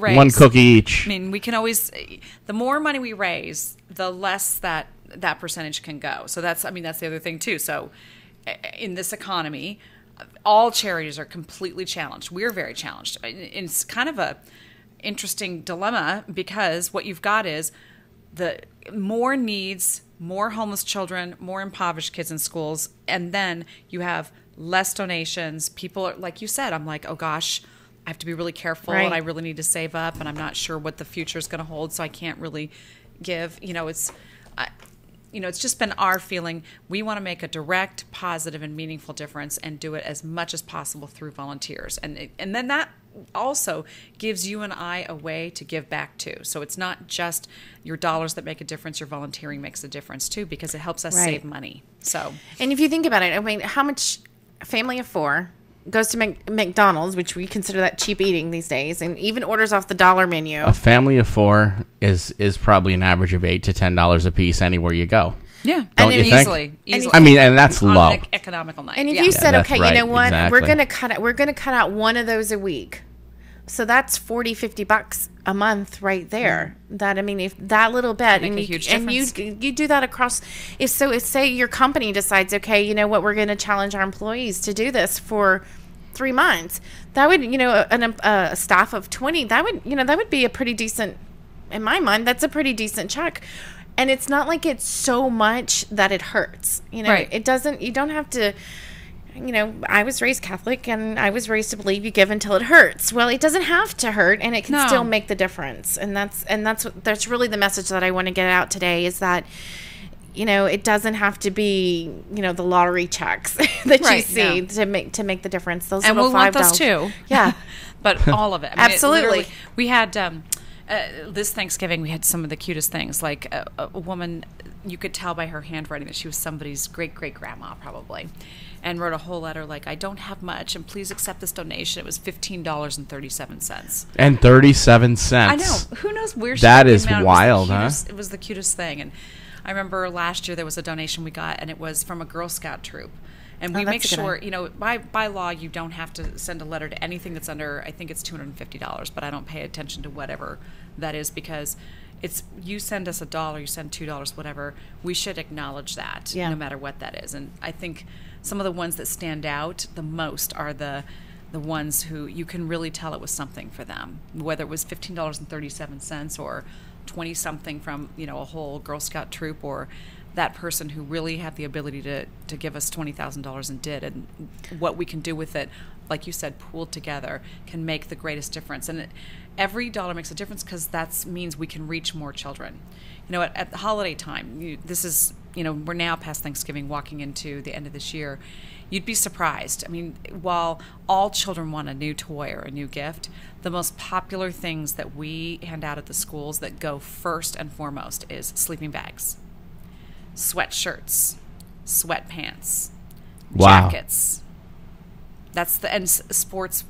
one cookie each. I mean, we can always. The more money we raise, the less that percentage can go. So that's the other thing too. So in this economy, all charities are completely challenged. We're very challenged. It's kind of a interesting dilemma because what you've got is the more needs, more homeless children, more impoverished kids in schools, and then you have less donations. People are, like you said, I'm like, oh gosh, I have to be really careful and I really need to save up and I'm not sure what the future is going to hold, so I can't really give. It's just been our feeling. We want to make a direct, positive, and meaningful difference and do it as much as possible through volunteers. And then that also gives you and I a way to give back too. So it's not just your dollars that make a difference. Your volunteering makes a difference too because it helps us save money. So, and if you think about it, I mean, how much a family of four goes to McDonald's, which we consider that cheap eating these days, and even orders off the dollar menu. A family of four is probably an average of $8 to $10 a piece anywhere you go. Yeah, don't you think? Easily. I mean, and that's low. On an economical night. And if you said, okay, right, you know what, exactly. we're gonna cut out one of those a week. So that's $40-$50 a month right there. That, I mean, if that little bit, and you do that across. If say your company decides, okay, you know what, we're going to challenge our employees to do this for 3 months. That would, a staff of 20. That would be a pretty decent, in my mind. That's a pretty decent check. And it's not like it's so much that it hurts. Right. It doesn't. You don't have to. I was raised Catholic, and I was raised to believe you give until it hurts. Well, it doesn't have to hurt, and it can still make the difference. And that's really the message that I want to get out today is that, it doesn't have to be, the lottery chechecks that you see to make the difference. Those and little we'll $5. want those too. Yeah, but all of it. Absolutely. We had this Thanksgiving. We had some of the cutest things. Like a woman, you could tell by her handwriting that she was somebody's great grandma probably. And wrote a whole letter like, I don't have much, and please accept this donation. It was $15.37. And 37 cents. I know. Who knows where she that is wild, It was the cutest thing. And I remember last year there was a donation we got, and it was from a Girl Scout troop. And we make sure, by law, you don't have to send a letter to anything that's under, I think it's $250, but I don't pay attention to whatever that is because it's, you send us $1, you send $2, whatever, we should acknowledge that, no matter what that is. And I think some of the ones that stand out the most are the ones who you can really tell it was something for them, whether it was $15.37 or 20-something from, a whole Girl Scout troop, or that person who really had the ability to give us $20,000 and did, and what we can do with it, like you said, pooled together, can make the greatest difference. And every dollar makes a difference because that means we can reach more children. At the holiday time, this is, we're now past Thanksgiving, walking into the end of this year. You'd be surprised. I mean, while all children want a new toy or a new gift, the most popular things that we hand out at the schools that go first and foremost is sleeping bags, sweatshirts, sweatpants, jackets. That's and sports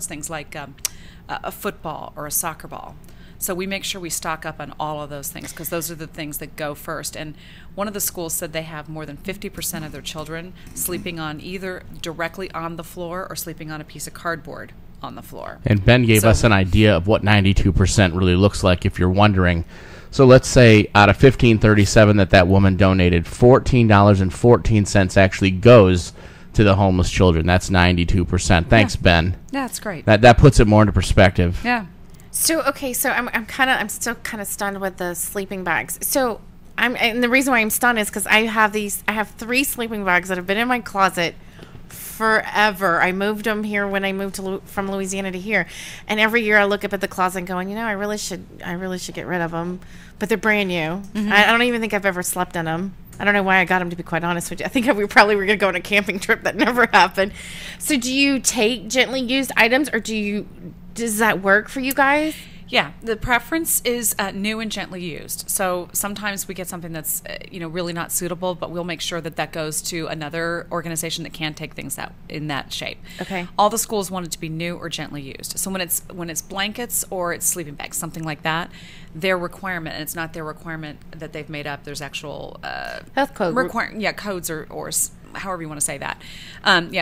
things like a football or a soccer ball. So we make sure we stock up on all of those things because those are the things that go first. And one of the schools said they have more than 50% of their children sleeping on either directly on the floor or sleeping on a piece of cardboard on the floor. And Ben gave us an idea of what 92% really looks like if you're wondering. So let's say out of $15.37 that woman donated, $14.14 actually goes to the homeless children. That's 92%. Thanks, Ben. Yeah, that's great. That puts it more into perspective. Yeah. So I'm still kind of stunned with the sleeping bags. So and the reason why I'm stunned is because I have 3 sleeping bags that have been in my closet forever. I moved them here when I moved from Louisiana to here, and every year I look up at the closet and going, I really should get rid of them, but they're brand new. Mm-hmm. I don't even think I've ever slept in them. I don't know why I got them, to be quite honest with you. I think we probably were going to go on a camping trip that never happened. So do you take gently used items, or does that work for you guys? Yeah, the preference is new and gently used. So sometimes we get something that's really not suitable, but we'll make sure that goes to another organization that can take things out in that shape. Okay. All the schools want it to be new or gently used. So when it's blankets or it's sleeping bags, something like that, their requirement, and it's not their requirement that they've made up. There's actual health code codes or however you want to say that.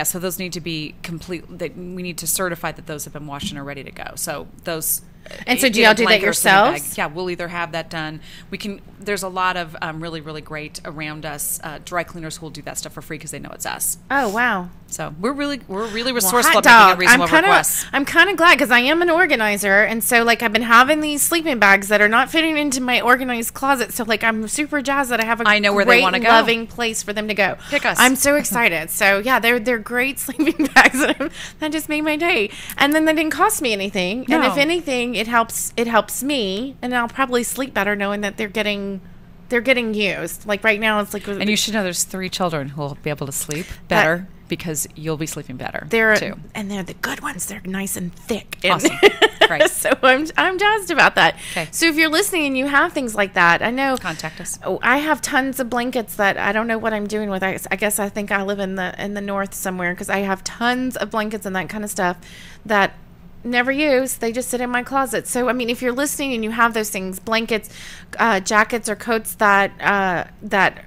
So those need to be complete. We need to certify that those have been washed and are ready to go. So those. And so do y'all do that yourselves? Yeah, we'll either have that done. There's a lot of really, really great around us dry cleaners who will do that stuff for free because they know it's us. Oh, wow. So we're really resourceful at making a reasonable request. I'm kind of glad because I am an organizer, and so I've been having these sleeping bags that are not fitting into my organized closet. So I'm super jazzed that I have I know where they want to go. Loving place for them to go. Pick us. I'm so excited. So yeah, they're great sleeping bags that just made my day. And then they didn't cost me anything. No. And if anything, it helps me, and I'll probably sleep better knowing that they're getting used. Like right now, it's like. And you should know there's 3 children who will be able to sleep better because you'll be sleeping better too. And they're the good ones. They're nice and thick. Awesome. Great. So I'm jazzed about that. Okay. So if you're listening and you have things like that, I know. Contact us. Oh, I have tons of blankets that I don't know what I'm doing with. I guess I think I live in the north somewhere because I have tons of blankets and that kind of stuff that. Never use. They just sit in my closet. So, I mean, if you're listening and you have those things, blankets, jackets or coats that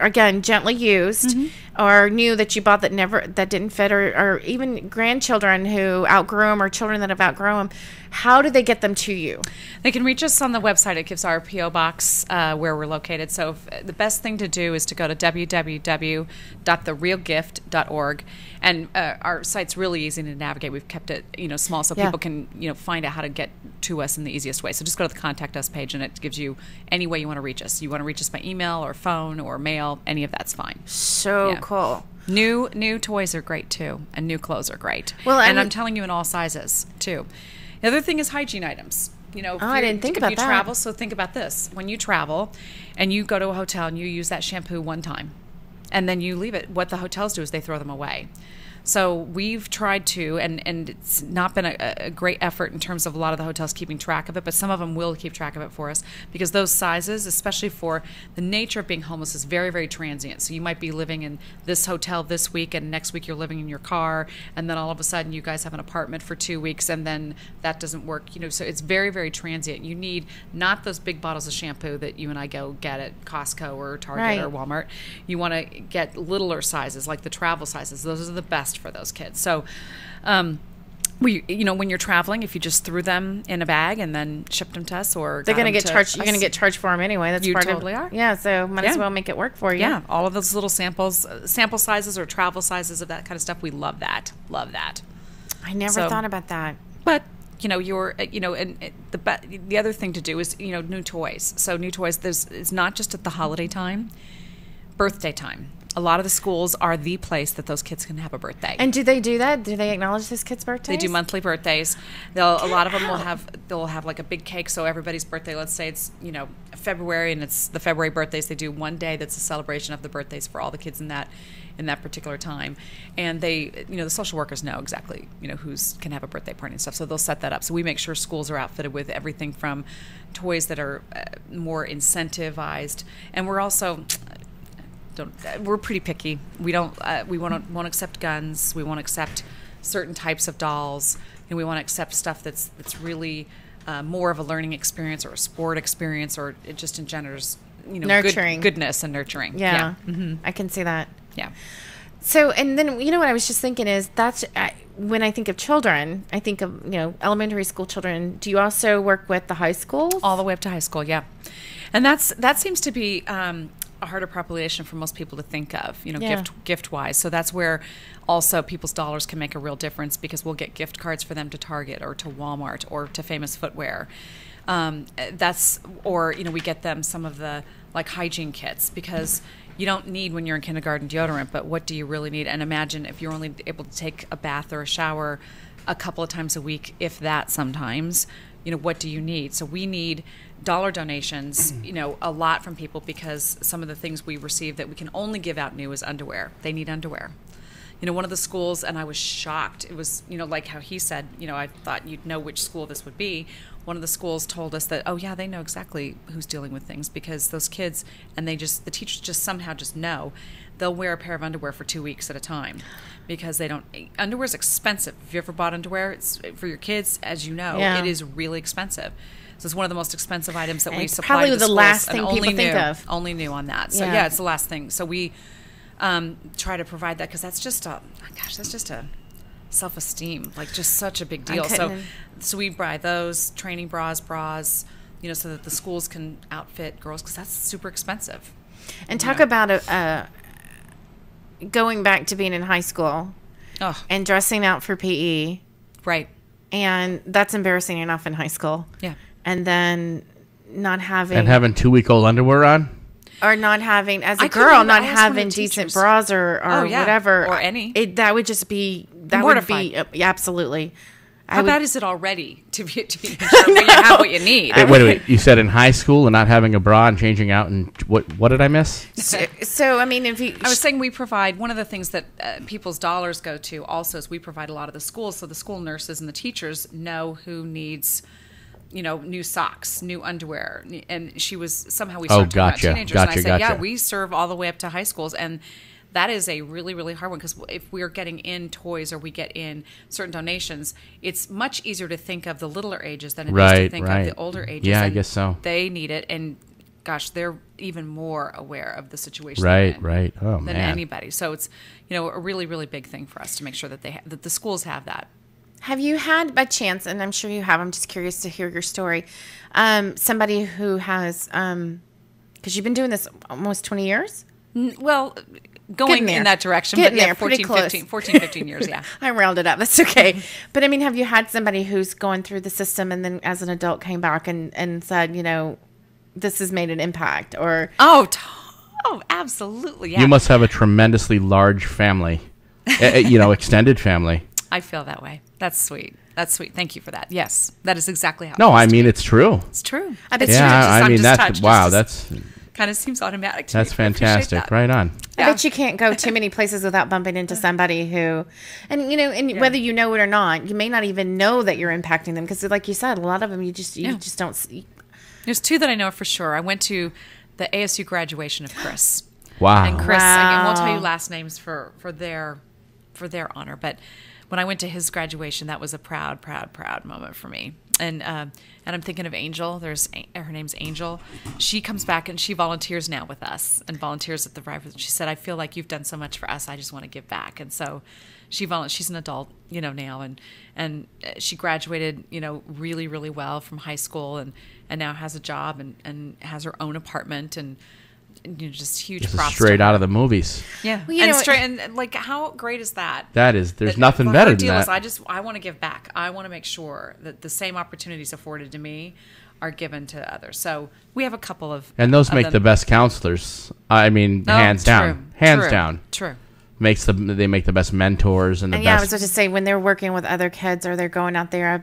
again, gently used or new that you bought that didn't fit, or even grandchildren who outgrew them or children that have outgrown them, how do they get them to you? They can reach us on the website. It gives our P.O. box where we're located. So the best thing to do is to go to www.therealgift.org. And our site's really easy to navigate. We've kept it small so people can find out how to get to us in the easiest way. So just go to the Contact Us page, and it gives you any way you want to reach us. You want to reach us by email or phone or mail, any of that's fine. So cool. New toys are great, too, and new clothes are great. Well, I'm telling you in all sizes, too. The other thing is hygiene items. I didn't think about that. If you travel, so think about this. When you travel and you go to a hotel and you use that shampoo one time and then you leave it, what the hotels do is they throw them away. So we've tried to, and it's not been a great effort in terms of a lot of the hotels keeping track of it, but some of them will keep track of it for us because those sizes, especially for the nature of being homeless, is very, very transient. So you might be living in this hotel this week, and next week you're living in your car, and then all of a sudden you guys have an apartment for 2 weeks, and then that doesn't work. So it's very, very transient. You need not those big bottles of shampoo that you and I go get at Costco or Target or Walmart. You want to get littler sizes, like the travel sizes. Those are the best for those kids. So when you're traveling, if you just threw them in a bag and then shipped them to us, or they're going to get charged. You're going to get charged for them anyway. That's part totally of, are. Yeah, so might as well make it work for you. Yeah, all of those little sample sizes or travel sizes of that kind of stuff. We love that. I never thought about that. But the other thing to do is new toys. So new toys. It's not just at the holiday time, birthday time. A lot of the schools are the place that those kids can have a birthday. And do they do that? Do they acknowledge this kid's birthdays? They do monthly birthdays. A lot of them will have like a big cake. So everybody's birthday, let's say it's February, and it's the February birthdays. They do one day that's a celebration of the birthdays for all the kids in that particular time. And they, the social workers know exactly who's can have a birthday party and stuff. So they'll set that up. So we make sure schools are outfitted with everything from toys that are more incentivized, and we're also. We're pretty picky. We won't accept guns. We won't accept certain types of dolls, and we want to accept stuff that's really more of a learning experience or a sport experience, or it just engenders, nurturing. Goodness and nurturing. Yeah. Mm-hmm. I can see that. Yeah. So, and then, what I was just thinking is when I think of children, I think of, elementary school children. Do you also work with the high schools? All the way up to high school, yeah. And that seems to be a harder population for most people to think of, gift-wise. So that's where also people's dollars can make a real difference, because we'll get gift cards for them to Target or to Walmart or to Famous Footwear. We get them some of the hygiene kits, because you don't need, when you're in kindergarten, deodorant, but what do you really need? And imagine if you're only able to take a bath or a shower a couple of times a week, if that sometimes, what do you need? So we need dollar donations, a lot from people, because some of the things we receive that we can only give out new is underwear. They need underwear. One of the schools, and I was shocked, it was, like how he said, I thought you'd know which school this would be. One of the schools told us that, oh yeah, they know exactly who's dealing with things, because those kids, and the teachers just somehow just know, they'll wear a pair of underwear for 2 weeks at a time, because underwear's expensive. If you ever bought underwear, it's for your kids, as you know, It is really expensive. So it's one of the most expensive items that we supply to the schools. Probably the last thing people think of. Only new on that. So yeah, it's the last thing. So we try to provide that, because that's just a self-esteem, just such a big deal. So we buy those training bras, so that the schools can outfit girls, because that's super expensive. And talk about going back to being in high school and dressing out for PE. Right. And that's embarrassing enough in high school. Yeah. And then not having... And having 2-week-old underwear on? Or not having, as a girl, not having decent bras or whatever. Or any. That would just be... That mortifying. Would be... absolutely. How bad is it already to be sure when you have what you need? Wait. You said in high school and not having a bra and changing out, and what did I miss? So, I mean, I was saying we provide, one of the things that people's dollars go to also is we provide a lot of the schools, so the school nurses and the teachers know who needs... new socks, new underwear. And she was, somehow we started talking about teenagers. And I said, yeah, we serve all the way up to high schools. And that is a really, really hard one, because if we're getting in toys or we get in certain donations, it's much easier to think of the littler ages than it is to think of the older ages. Yeah, I guess so. They need it. And gosh, they're even more aware of the situation right. Oh, than anybody. So it's, a really, really big thing for us to make sure that that the schools have that. Have you had, by chance, and I'm sure you have, I'm just curious to hear your story, somebody who has, because you've been doing this almost 20 years? Well, going in that direction, but yeah, 14, 15 years, yeah. I rounded up. That's okay. But, I mean, have you had somebody who's going through the system and then as an adult came back and said, this has made an impact? Or Oh, absolutely, yeah. You must have a tremendously large family, extended family. I feel that way. That's sweet. Thank you for that. Yes, that is exactly how. No, I mean it's true. It's true. That's kind of seems automatic to me. That's fantastic. That. Right on. I bet you can't go too many places without bumping into somebody who, and whether you know it or not, you may not even know that you're impacting them, because, like you said, a lot of them you just don't see. There's two that I know for sure. I went to the ASU graduation of Chris. Wow. And Chris, I won't tell you last names for their honor, but when I went to his graduation, that was a proud moment for me. And I'm thinking of Angel. Her name's Angel. She comes back and she volunteers now with us and volunteers at the Rival. She said, "I feel like you've done so much for us. I just want to give back." And so she's an adult, now, and she graduated, really, really well from high school, and now has a job and has her own apartment, and just huge props. Straight out of the movies. Yeah, and how great is that? There's nothing better than that. I want to give back. I want to make sure that the same opportunities afforded to me are given to others. So we have a couple of, and those make the best counselors. I mean, hands down. True. They make the best mentors and the best. Yeah, I was going to say, when they're working with other kids or they're going out there,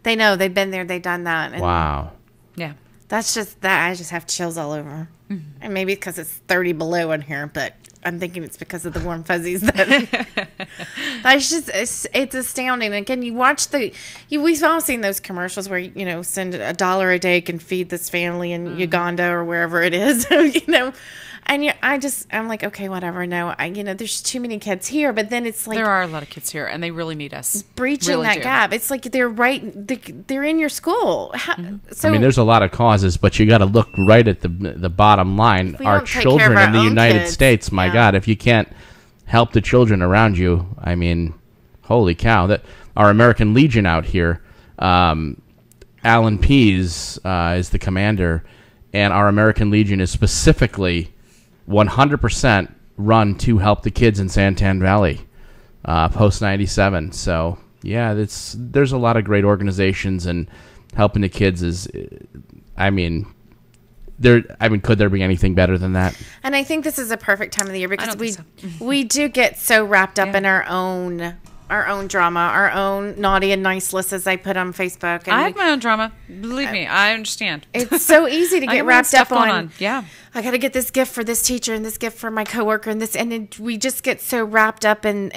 they know they've been there, they've done that. And wow. Yeah. That's just that. I just have chills all over. And maybe because it's 30 below in here, but I'm thinking it's because of the warm fuzzies. That's just, it's astounding. And again, you watch we've all seen those commercials where, send $1 a day can feed this family in Uganda or wherever it is, And I'm like, okay, whatever. No, there's too many kids here. But then it's like there are a lot of kids here, and they really need us. Breaching that gap. It's like they're in your school. So there's a lot of causes, but you got to look right at the bottom line. Our children in the United States, my God, if you can't help the children around you, holy cow! That our American Legion out here, Alan Pease is the commander, and our American Legion is specifically 100% run to help the kids in Santan Valley, post 97. So yeah, there's a lot of great organizations, and helping the kids is, could there be anything better than that? And I think this is a perfect time of the year because we do get so wrapped up in our own drama, our own naughty and nice lists, as I put on Facebook. And I have my own drama. Believe me, I understand. It's so easy to get wrapped up on. Yeah, I got to get this gift for this teacher and this gift for my coworker and then we just get so wrapped up in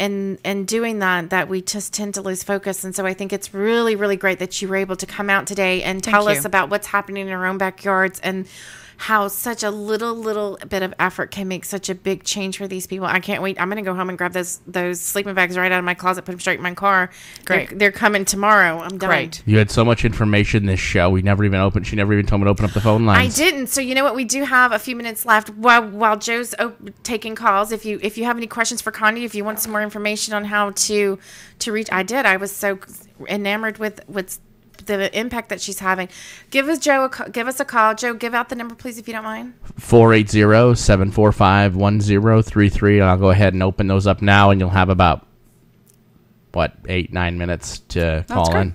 doing that we just tend to lose focus. And so I think it's really, really great that you were able to come out today and tell us about what's happening in our own backyards and how such a little bit of effort can make such a big change for these people. I can't wait. I'm going to go home and grab those sleeping bags right out of my closet, put them straight in my car. Great. They're coming tomorrow. I'm done. Great. You had so much information this show. She never even told me to open up the phone lines. I didn't. So you know what? We do have a few minutes left while Joe's taking calls. If you have any questions for Connie, if you want some more information on how to reach, I was so enamored with the impact that she's having. Give us a call. Joe, give out the number, please, if you don't mind. 480-745-1033. And I'll go ahead and open those up now, and you'll have about 8-9 minutes to call in.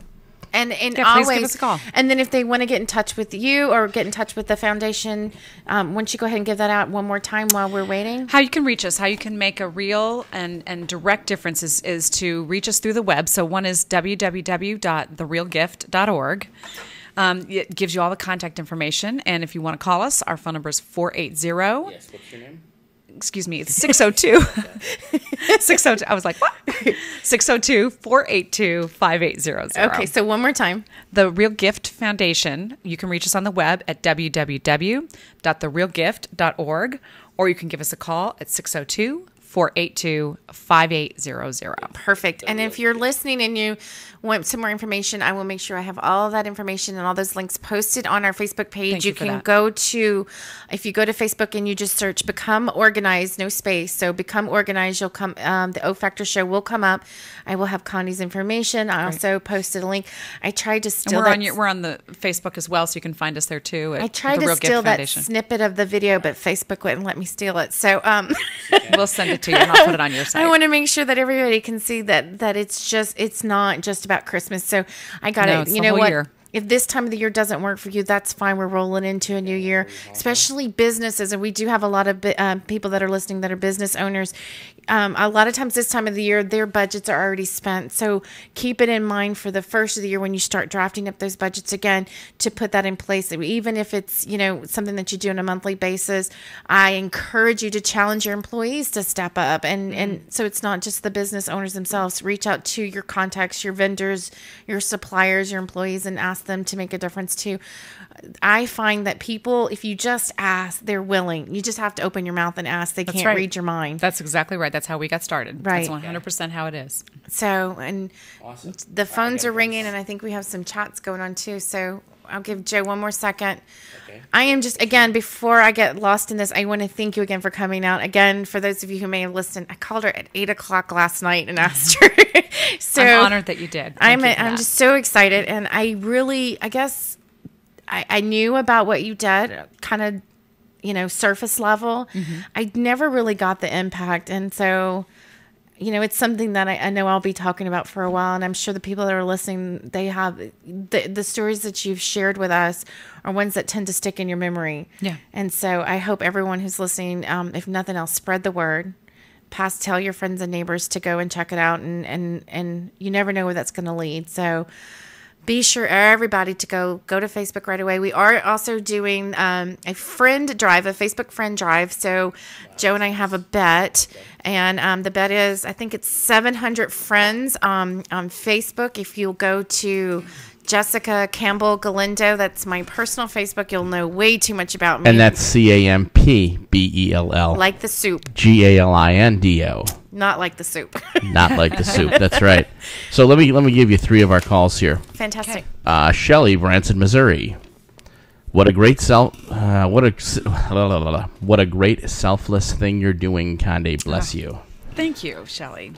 And always give us a call. And then if they want to get in touch with you or get in touch with the foundation, why don't you go ahead and give that out one more time while we're waiting? How you can reach us, how you can make a real and direct difference is to reach us through the web. So one is www.therealgift.org. It gives you all the contact information. And if you want to call us, our phone number is 480. Yes, what's your name? Excuse me, it's 602. 602. I was like, what? 602-482-5800. Okay, so one more time. The Real Gift Foundation. You can reach us on the web at www.therealgift.org, or you can give us a call at 602-482-5800. Perfect. And if you're listening and you want some more information, I will make sure I have all of that information and all those links posted on our Facebook page. You can go to, if you go to Facebook and you just search Become Organized, no space. So Become Organized, you'll come, the O Factor show will come up. I will have Connie's information. I also posted a link. I tried to steal we're on the Facebook as well, so you can find us there too. I tried to steal that snippet of the video, but Facebook wouldn't let me steal it. So we'll send it to you and I'll put it on your site. I want to make sure that everybody can see that it's not just about Christmas. So I got it. You know what? Year. If this time of the year doesn't work for you, that's fine. We're rolling into a new year, especially businesses. And we do have a lot of people that are listening that are business owners. A lot of times this time of the year, their budgets are already spent. So keep it in mind for the first of the year when you start drafting up those budgets again to put that in place. Even if it's, something that you do on a monthly basis, I encourage you to challenge your employees to step up. And so it's not just the business owners themselves. Reach out to your contacts, your vendors, your suppliers, your employees, and ask them to make a difference too. I find that people, if you just ask, they're willing. You just have to open your mouth and ask. They can't read your mind. That's exactly right. That's how we got started. Right. That's 100% how it is. So, and awesome. The phones are ringing, and I think we have some chats going on too. So I'll give Joe one more second. Okay. I am just, again, before I get lost in this, I want to thank you again for coming out. Again, for those of you who may have listened, I called her at 8 o'clock last night and asked her. So I'm honored that you did. I'm just so excited. And I really, I guess, I knew about what you did, kind of, surface level. Mm-hmm. I never really got the impact. And so, it's something that I know I'll be talking about for a while. And I'm sure the people that are listening, they have the stories that you've shared with us are ones that tend to stick in your memory. Yeah. And so I hope everyone who's listening, if nothing else, spread the word. Tell your friends and neighbors to go and check it out. And you never know where that's going to lead. So be sure everybody to go to Facebook right away. We are also doing a friend drive, a Facebook friend drive. So Joe and I have a bet, and the bet is, I think it's 700 friends on Facebook. If you'll go to Jessica Galindo, that's my personal Facebook, you'll know way too much about me. And that's CAMPBELL. Like the soup. GALINDO. Not like the soup. Not like the soup. That's right. So let me give you 3 of our calls here. Fantastic. Shelley, Branson, Missouri. What a great what a great selfless thing you're doing, Conde. Bless you. Thank you, Shelley.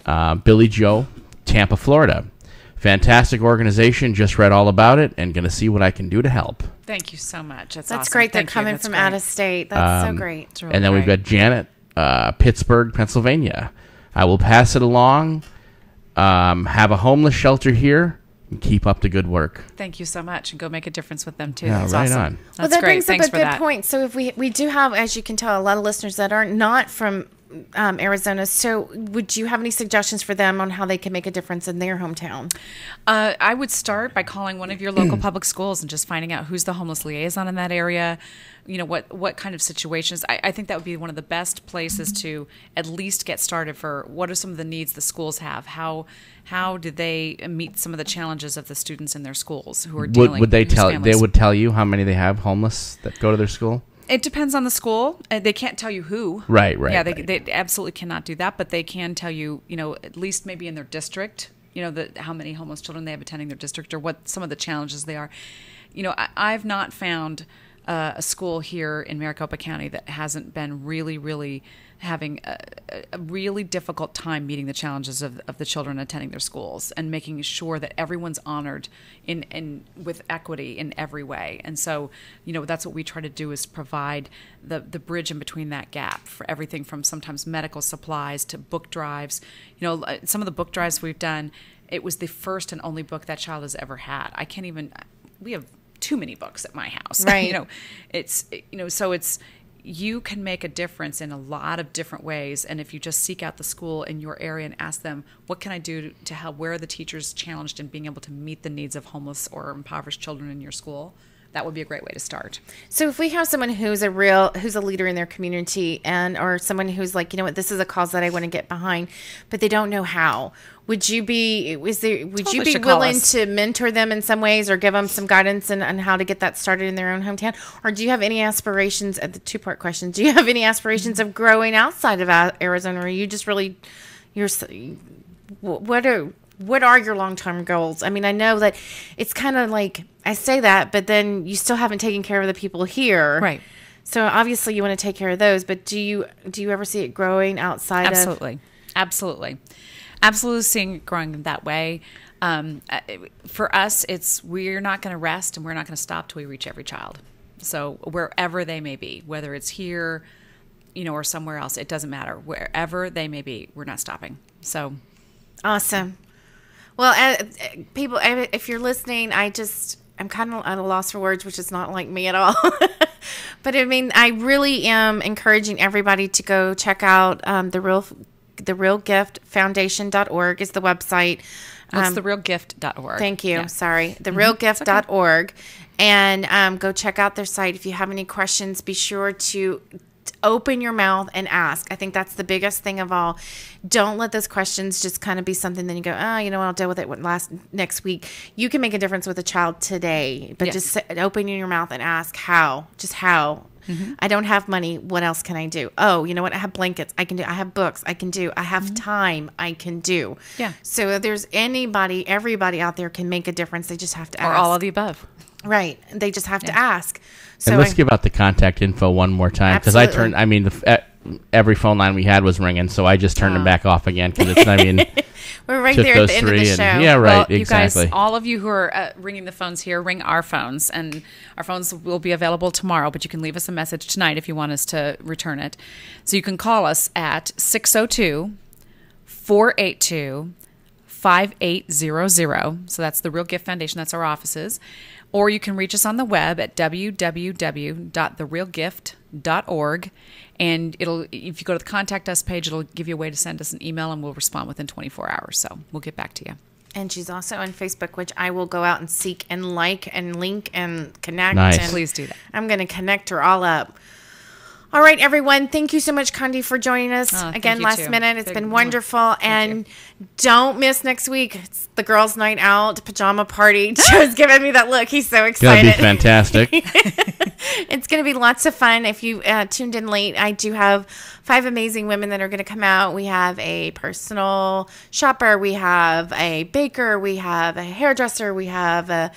Billy Joe, Tampa, Florida. Fantastic organization. Just read all about it and going to see what I can do to help. Thank you so much. That's awesome. great. They're coming from out of state. That's so great. Really and then we've got Janet, Pittsburgh, Pennsylvania. I will pass it along. Have a homeless shelter here. And keep up the good work. Thank you so much. And go make a difference with them, too. Yeah, That's right awesome. on. That's well, that great. brings Thanks up a for good that. point. So if we do have, as you can tell, a lot of listeners that are not from Arizona. So would you have any suggestions for them on how they can make a difference in their hometown? I would start by calling one of your local public schools and just finding out who's the homeless liaison in that area. You know, what kind of situations. I think that would be one of the best places to at least get started for what are some of the needs the schools have. How do they meet some of the challenges of the students in their schools who are dealing would they with tell families? They would tell you how many they have homeless that go to their school? It depends on the school. They can't tell you who. Right. Yeah, right. they absolutely cannot do that, but they can tell you, at least maybe in their district, how many homeless children they have attending their district or what some of the challenges they are. I've not found a school here in Maricopa County that hasn't been really, really having a really difficult time meeting the challenges of the children attending their schools and making sure that everyone's honored in with equity in every way. And so, that's what we try to do is provide the bridge in between that gap for everything from sometimes medical supplies to book drives. Some of the book drives we've done, it was the first and only book that child has ever had. We have too many books at my house. Right. So it's, you can make a difference in a lot of different ways. And if you just seek out the school in your area and ask them, what can I do to help? Where are the teachers challenged in being able to meet the needs of homeless or impoverished children in your school? That would be a great way to start. So if we have someone who's a leader in their community or someone who's like, this is a cause that I want to get behind, but they don't know how, would you be willing to mentor them in some ways or give them some guidance on how to get that started in their own hometown? Or do you have any aspirations, the 2-part question, do you have any aspirations of growing outside of Arizona? Or are you just really, what are your long-term goals? I mean, I know that it's kind of like, I say that, but then you still haven't taken care of the people here. Right. So obviously you want to take care of those, but do you ever see it growing outside Absolutely seeing it growing that way. For us, we're not going to rest and we're not going to stop till we reach every child. So wherever they may be, whether it's here, or somewhere else, it doesn't matter. Wherever they may be, we're not stopping. So awesome. Well, people, if you're listening, I'm kind of at a loss for words, which is not like me at all. But I mean, I really am encouraging everybody to go check out therealgiftfoundation.org is the website. It's therealgift.org. Thank you. Yeah. Sorry. Therealgift.org. And go check out their site. If you have any questions, be sure to open your mouth and ask. I think that's the biggest thing of all. Don't let those questions just kind of be something that you go, I'll deal with it next week. You can make a difference with a child today, but just open your mouth and ask how. Just how. Mm-hmm. I don't have money. What else can I do? Oh, you know what? I have blankets. I can do. I have books. I can do. I have time. I can do. Yeah. So if there's everybody out there can make a difference. They just have to ask. Or all of the above. Right. They just have to ask. So and let's give out the contact info one more time because every phone line we had was ringing, so I just turned them back off again because it's. We're right there at the end of the show. Yeah, right. Well, exactly. You guys, all of you who are ringing the phones here, ring our phones, and our phones will be available tomorrow. But you can leave us a message tonight if you want us to return it. So you can call us at 602-482-5800. So that's the Real Gift Foundation. That's our offices. Or you can reach us on the web at www.therealgift.org. And if you go to the Contact Us page, it'll give you a way to send us an email, and we'll respond within 24 hours. So we'll get back to you. And she's also on Facebook, which I will go out and seek and like and link and connect. Nice. And Please do that. I'm going to connect her all up. All right, everyone. Thank you so much, Condi, for joining us again last minute. It's been wonderful. And don't miss next week. It's the girls' night out, pajama party. Joe's giving me that look. He's so excited. It's going to be fantastic. It's going to be lots of fun. If you tuned in late, I do have 5 amazing women that are going to come out. We have a personal shopper. We have a baker. We have a hairdresser. We have a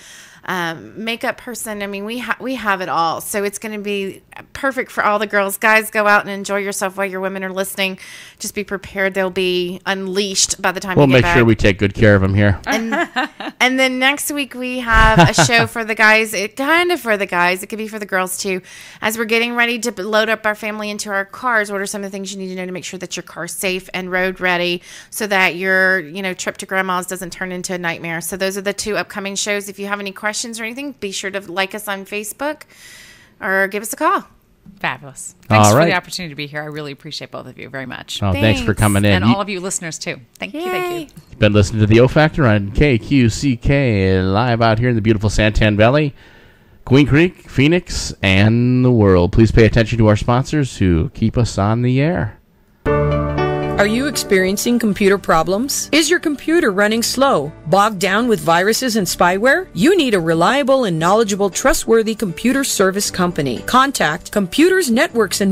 makeup person. I mean, we have it all. So it's going to be perfect for all the girls. Guys, go out and enjoy yourself while your women are listening. Just be prepared. They'll be unleashed by the time you get back. We'll make sure we take good care of them here. And then next week we have a show for the guys. It kind of for the guys. It could be for the girls too. As we're getting ready to load up our family into our cars, what are some of the things you need to know to make sure that your car's safe and road ready so that your trip to grandma's doesn't turn into a nightmare. So those are the 2 upcoming shows. If you have any questions or anything, be sure to like us on Facebook or give us a call. Fabulous. Thanks all right. for the opportunity to be here. I really appreciate both of you very much. Oh, thanks for coming in. And all of you listeners, too. Thank you. You've been listening to The O Factor on KQCK, live out here in the beautiful Santan Valley, Queen Creek, Phoenix, and the world. Please pay attention to our sponsors who keep us on the air. Are you experiencing computer problems? Is your computer running slow, bogged down with viruses and spyware? You need a reliable and knowledgeable, trustworthy computer service company. Contact Computers, Networks, and